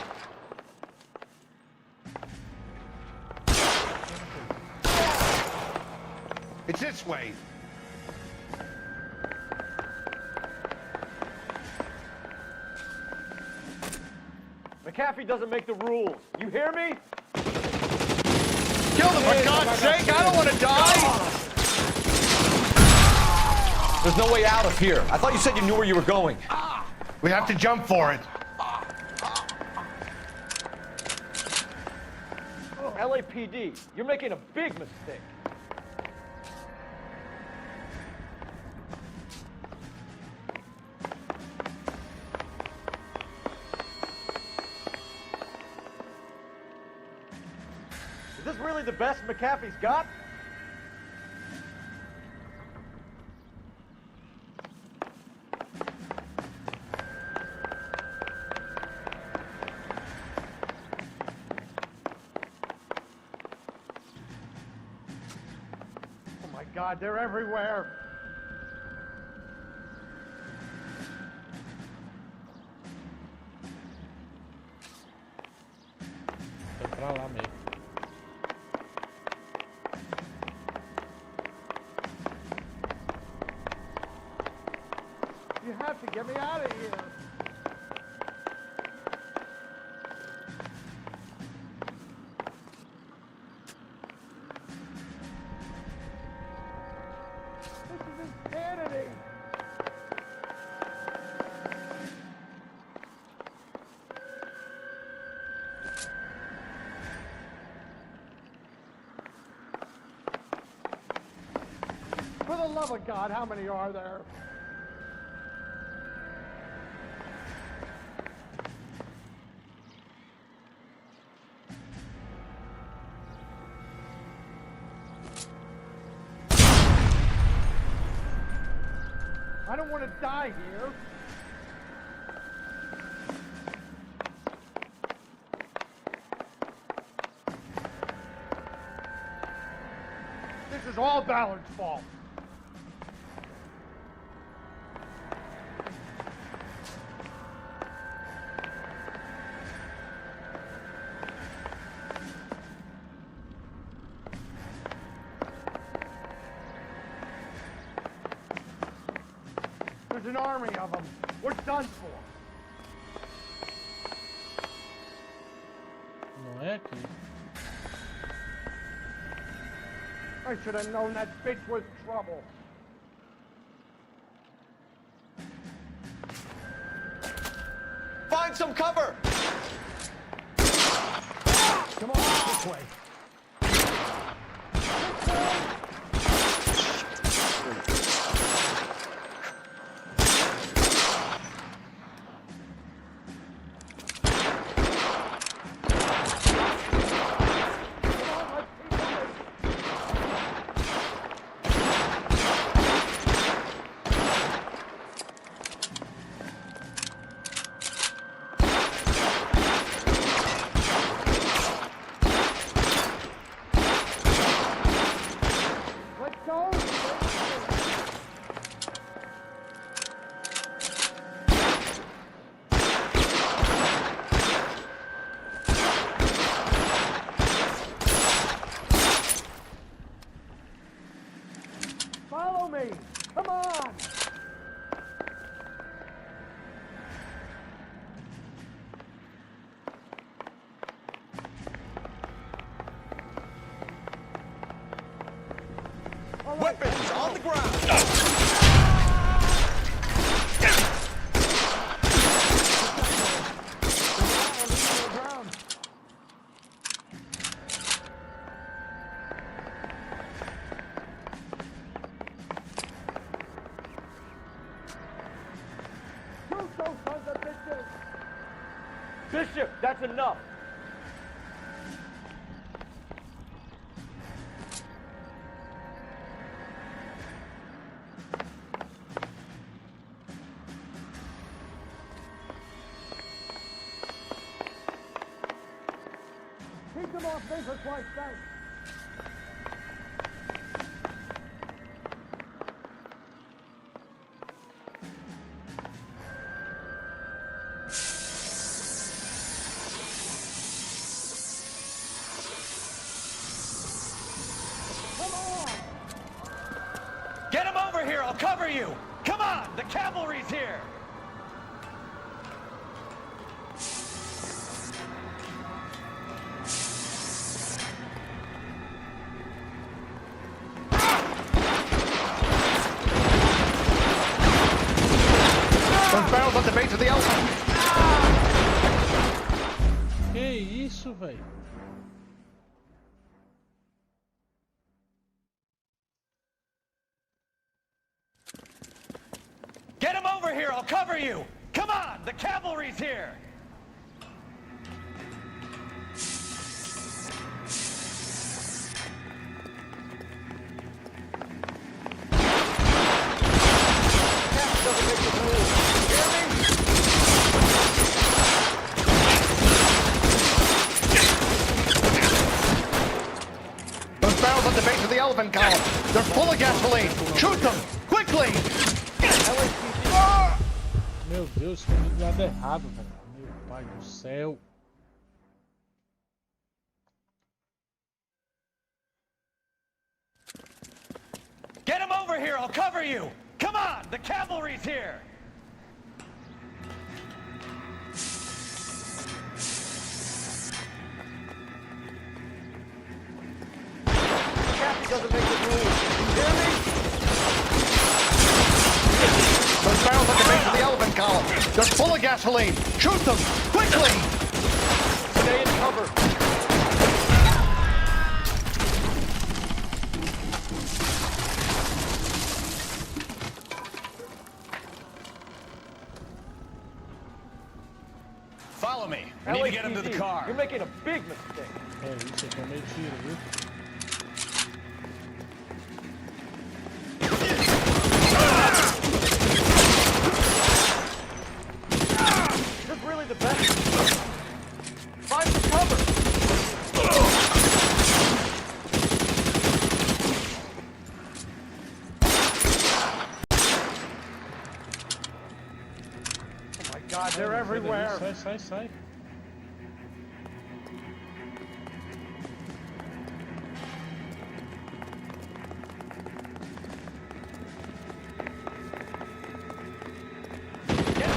It's this way. McAfee doesn't make the rules. You hear me? Kill them, for God's sake! I don't want to die! There's no way out of here. I thought you said you knew where you were going. We have to jump for it. LAPD, you're making a big mistake. Is this really the best McAfee's got? Oh my God, they're everywhere. Foi pra lá mesmo. You have to get me out of here. This is insanity. For the love of God, how many are there? I don't want to die here. This is all Ballard's fault. There's an army of them. We're done for. Não é aqui. I should have known that bitch was trouble. Find some cover! Come on, this way. Weapons on the ground! Bishop, that's enough. Keep them off me for Christ's sake! Get him over here, I'll cover you! Come on, the cavalry's here! Those barrels at the base of the elephant. Que isso, velho? Get him over here, I'll cover you! Come on, the cavalry's here! Those barrels at the base of the elephant column. They're full of gasoline. Shoot them quickly. Meu Deus, foi do lado errado, velho. Meu pai do céu. Get him over here, I'll cover you! Come on, the cavalry's here! Kathy doesn't make the rules. You hear me? Those barrels at the base of the elephant column. They're full of gasoline. Shoot them quickly. Stay in cover. Follow me. We need to get him to the LAPD, car. You're making a big mistake. É isso, eu tomei tiro, viu? Is this really the best? Find some cover. Oh my God, they're everywhere. Sai, sai, sai. Get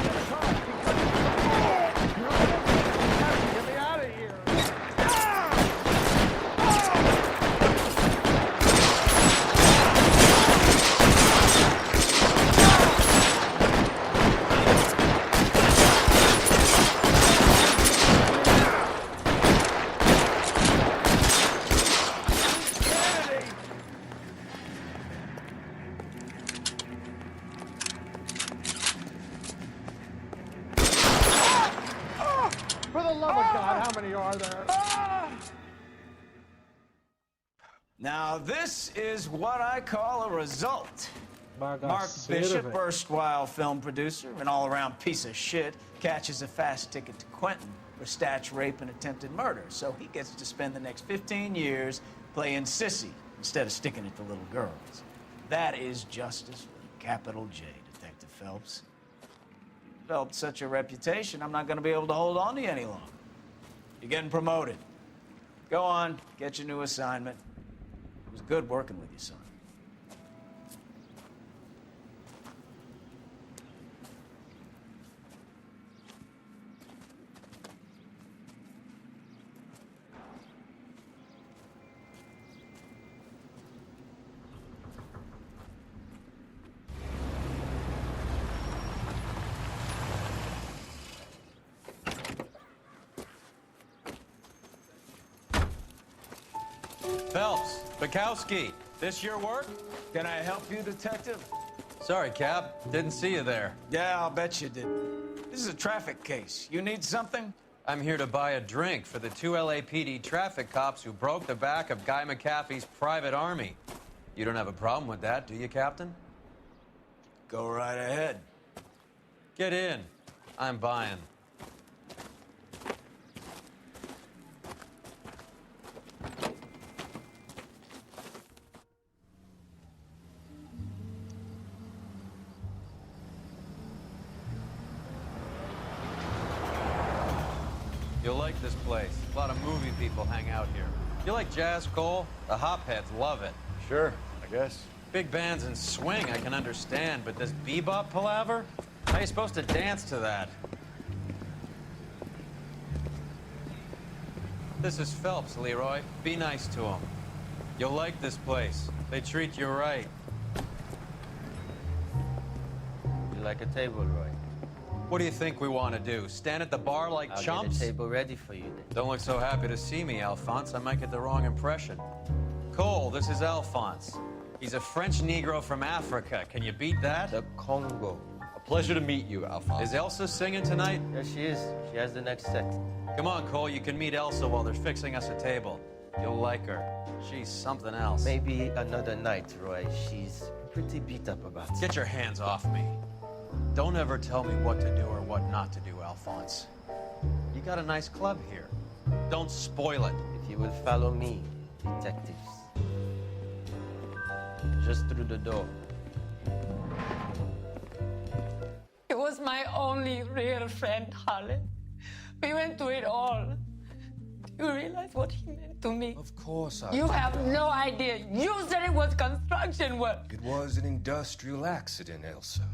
me out of here. For the love of God, how many are there? Now, this is what I call a result. Mark Bagaceira, Bishop, velho. erstwhile film producer, an all-around piece of shit, catches a fast ticket to Quentin for statch rape and attempted murder. So he gets to spend the next 15 years playing sissy instead of sticking it to little girls. That is justice with a capital J, Detective Phelps. You developed such a reputation, I'm not going to be able to hold on to you any longer. You're getting promoted. Go on, get your new assignment. It was good working with you, son. Phelps, Bukowski, this your work? Can I help you, Detective? Sorry, Cap. Didn't see you there. Yeah, I'll bet you did. This is a traffic case. You need something? I'm here to buy a drink for the 2 LAPD traffic cops who broke the back of Guy McAfee's private army. You don't have a problem with that, do you, Captain? Go right ahead. Get in. I'm buying. You'll like this place. A lot of movie people hang out here. You like jazz, Cole? The hopheads love it. Sure, I guess. Big bands and swing I can understand, but this bebop palaver? How are you supposed to dance to that? This is Phelps, Leroy. Be nice to him. You'll like this place. They treat you right. You like a table, Roy? What do you think we want to do? Stand at the bar like I'll chumps? get a table ready for you then. Don't look so happy to see me, Alphonse. I might get the wrong impression. Cole, this is Alphonse. He's a French Negro from Africa. Can you beat that? The Congo. A pleasure to meet you, Alphonse. Is Elsa singing tonight? Yes, she is. She has the next set. Come on, Cole. You can meet Elsa while they're fixing us a table. You'll like her. She's something else. Maybe another night, Roy. She's pretty beat up about it. Get your hands off me. Don't ever tell me what to do or what not to do, Alphonse. You got a nice club here. Don't spoil it. If you will follow me, detectives. Just through the door. He was my only real friend, Harlan. We went through it all. Do you realize what he meant to me? Of course I You do. have no idea. You said it was construction work. It was an industrial accident, Elsa.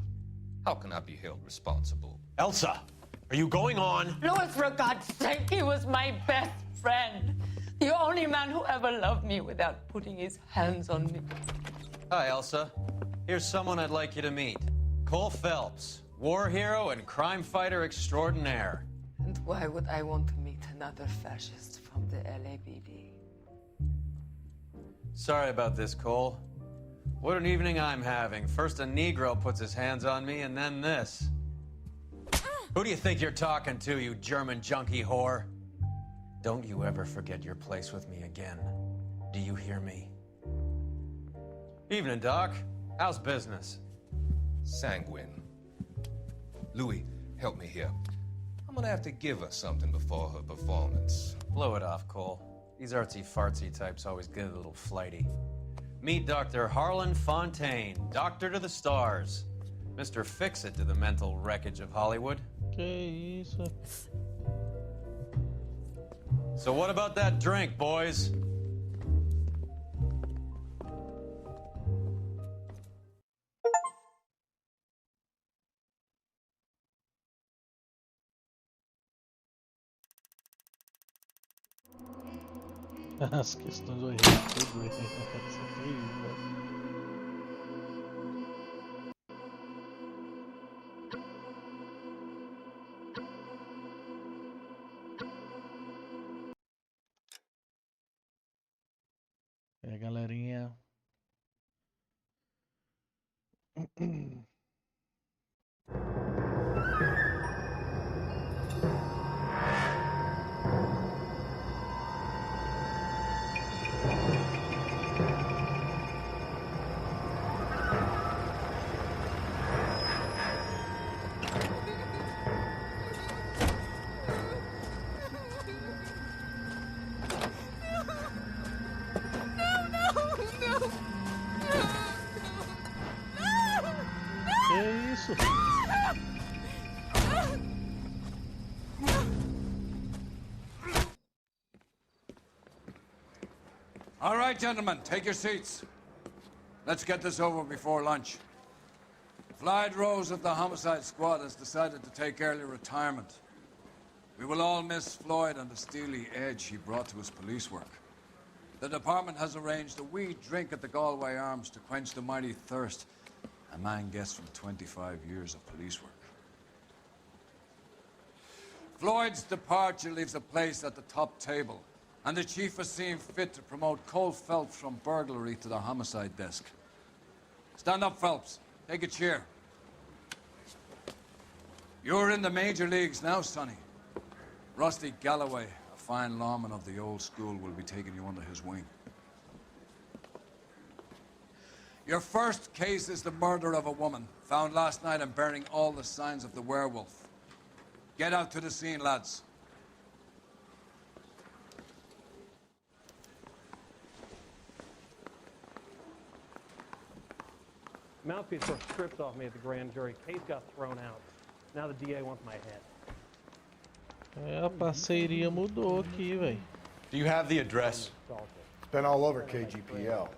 How can I be held responsible? Elsa, are you going on? Louis, for God's sake, he was my best friend. The only man who ever loved me without putting his hands on me. Hi, Elsa. Here's someone I'd like you to meet. Cole Phelps, war hero and crime fighter extraordinaire. And why would I want to meet another fascist from the LAPD? Sorry about this, Cole. What an evening I'm having. First a Negro puts his hands on me, and then this. Who do you think you're talking to, you German junkie whore? Don't you ever forget your place with me again. Do you hear me? Evening, Doc. How's business? Sanguine. Louis, help me here. I'm gonna have to give her something before her performance. Blow it off, Cole. These artsy-fartsy types always get a little flighty. Meet Dr. Harlan Fontaine, doctor to the stars. Mr. Fix-It to the mental wreckage of Hollywood. Que isso? So what about that drink, boys? As questões horríveis, tudo isso é terrível. É, galerinha. Que isso? All right, gentlemen, take your seats. Let's get this over before lunch. Floyd Rose of the Homicide Squad has decided to take early retirement. We will all miss Floyd and the steely edge he brought to his police work. The department has arranged a wee drink at the Galway Arms to quench the mighty thirst a man gets from 25 years of police work. Floyd's departure leaves a place at the top table And the chief has seen fit to promote Cole Phelps from burglary to the homicide desk. Stand up, Phelps. Take a chair. You're in the major leagues now, Sonny. Rusty Galloway, a fine lawman of the old school, will be taking you under his wing. Your first case is the murder of a woman, found last night and bearing all the signs of the werewolf. Get out to the scene, lads. Mouthpiece was stripped off me at the grand jury. Case got thrown out. Now the DA wants my head. É, a parceria mudou aqui, velho. Do you have the address? It's been all over KGPL.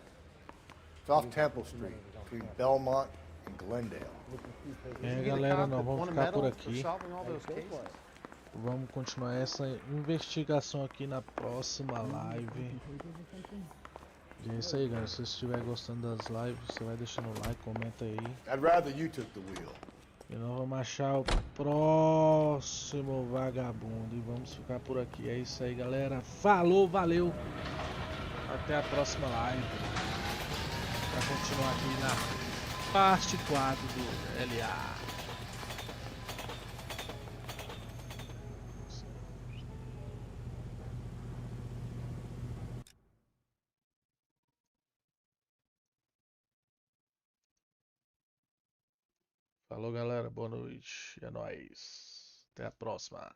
It's off Temple Street, between Belmont and Glendale. É, galera, nós vamos ficar por aqui. Vamos continuar essa investigação aqui na próxima live. E é isso aí, galera. Se você estiver gostando das lives, você vai deixando o like, comenta aí. I'd rather you took the wheel. E nós vamos achar o próximo vagabundo. E vamos ficar por aqui. É isso aí, galera. Falou, valeu. Até a próxima live. Pra continuar aqui na parte 4 do LA. Falou, galera. Boa noite. É nóis. Até a próxima.